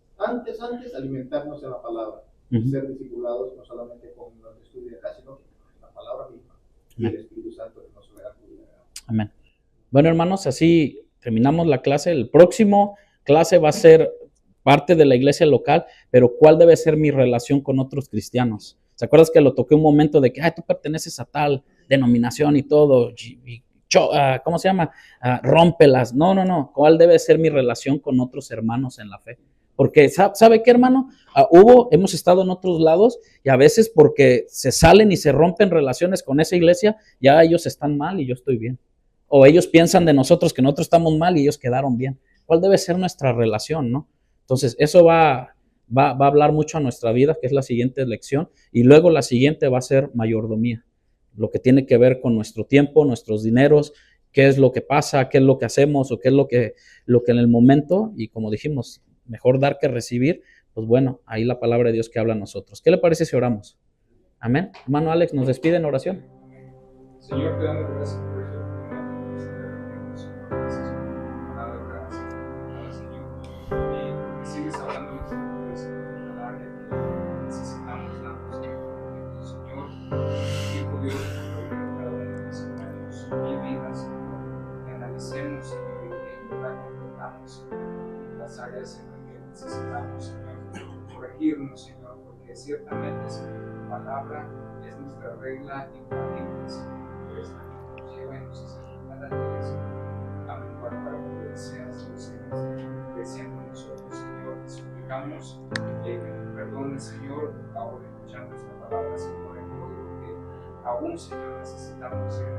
alimentarnos en la palabra, ser discipulados no solamente con los estudios acá, sino con la palabra misma y el Espíritu Santo que nos verá.
Amén. Bueno, hermanos, así terminamos la clase. El próximo clase va a ser parte de la iglesia local, pero ¿cuál debe ser mi relación con otros cristianos? ¿Se acuerdas que lo toqué un momento de que tú perteneces a tal denominación y todo? ¿Cómo se llama? Rómpelas. No. ¿Cuál debe ser mi relación con otros hermanos en la fe? Porque, ¿sabe qué, hermano? Hemos estado en otros lados y a veces porque se salen y se rompen relaciones con esa iglesia, ya ellos están mal y yo estoy bien. O ellos piensan de nosotros que nosotros estamos mal y ellos quedaron bien. ¿Cuál debe ser nuestra relación, no? Entonces, eso va va a hablar mucho a nuestra vida, que es la siguiente lección, y luego la siguiente va a ser mayordomía, lo que tiene que ver con nuestro tiempo, nuestros dineros, qué es lo que pasa, qué es lo que hacemos o qué es lo que en el momento, y como dijimos, mejor dar que recibir, pues bueno, ahí la palabra de Dios que habla a nosotros. ¿Qué le parece si oramos? Amén. Hermano Alex, ¿nos despide en oración?
Señor, te damos gracias por eso. Señor, gracias por tu palabra, gracias, Señor. Que sigues hablando nosotros en el área que necesitamos tanto, Señor. Hijo Dios, cada uno de mis hermanos y vidas, que analicemos, Señor, y que en verdad comprendamos las áreas en las que necesitamos, Señor, corregirnos, Señor, porque ciertamente, Señor, tu palabra es nuestra regla infalible, Señor. Esta que nos lleva y nos hace cada día, Señor, a menguar para que deseas tú sigas creciendo en nosotros, Señor. Te suplicamos que nos perdones, Señor, ahora escuchando esta palabra, Señor, en todo lo que aún, Señor, necesitamos ser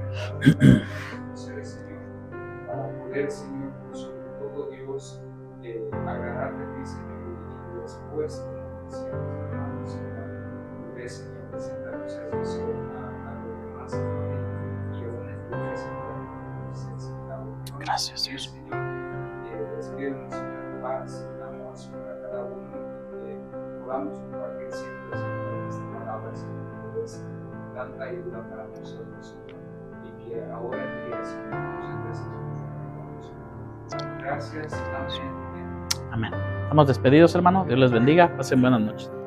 conocer, Señor, para poder, Señor, sobre todo, Dios, agradarte a ti, Señor, y después, como decíamos, hermanos, Señor, poder, Señor, presentar tu servicio a los demás, Señor.
Gracias, Dios.
Señor, despídenos, Señor, paz, amor, Señor, a cada uno, que podamos compartir siempre, Señor, esta palabra, Señor, que es tanta ayuda para nosotros, Señor, y que ahora en día, Señor, muchas veces nos gracias, amén.
Amén. Estamos despedidos, hermano. Dios les bendiga. Pasen buenas noches.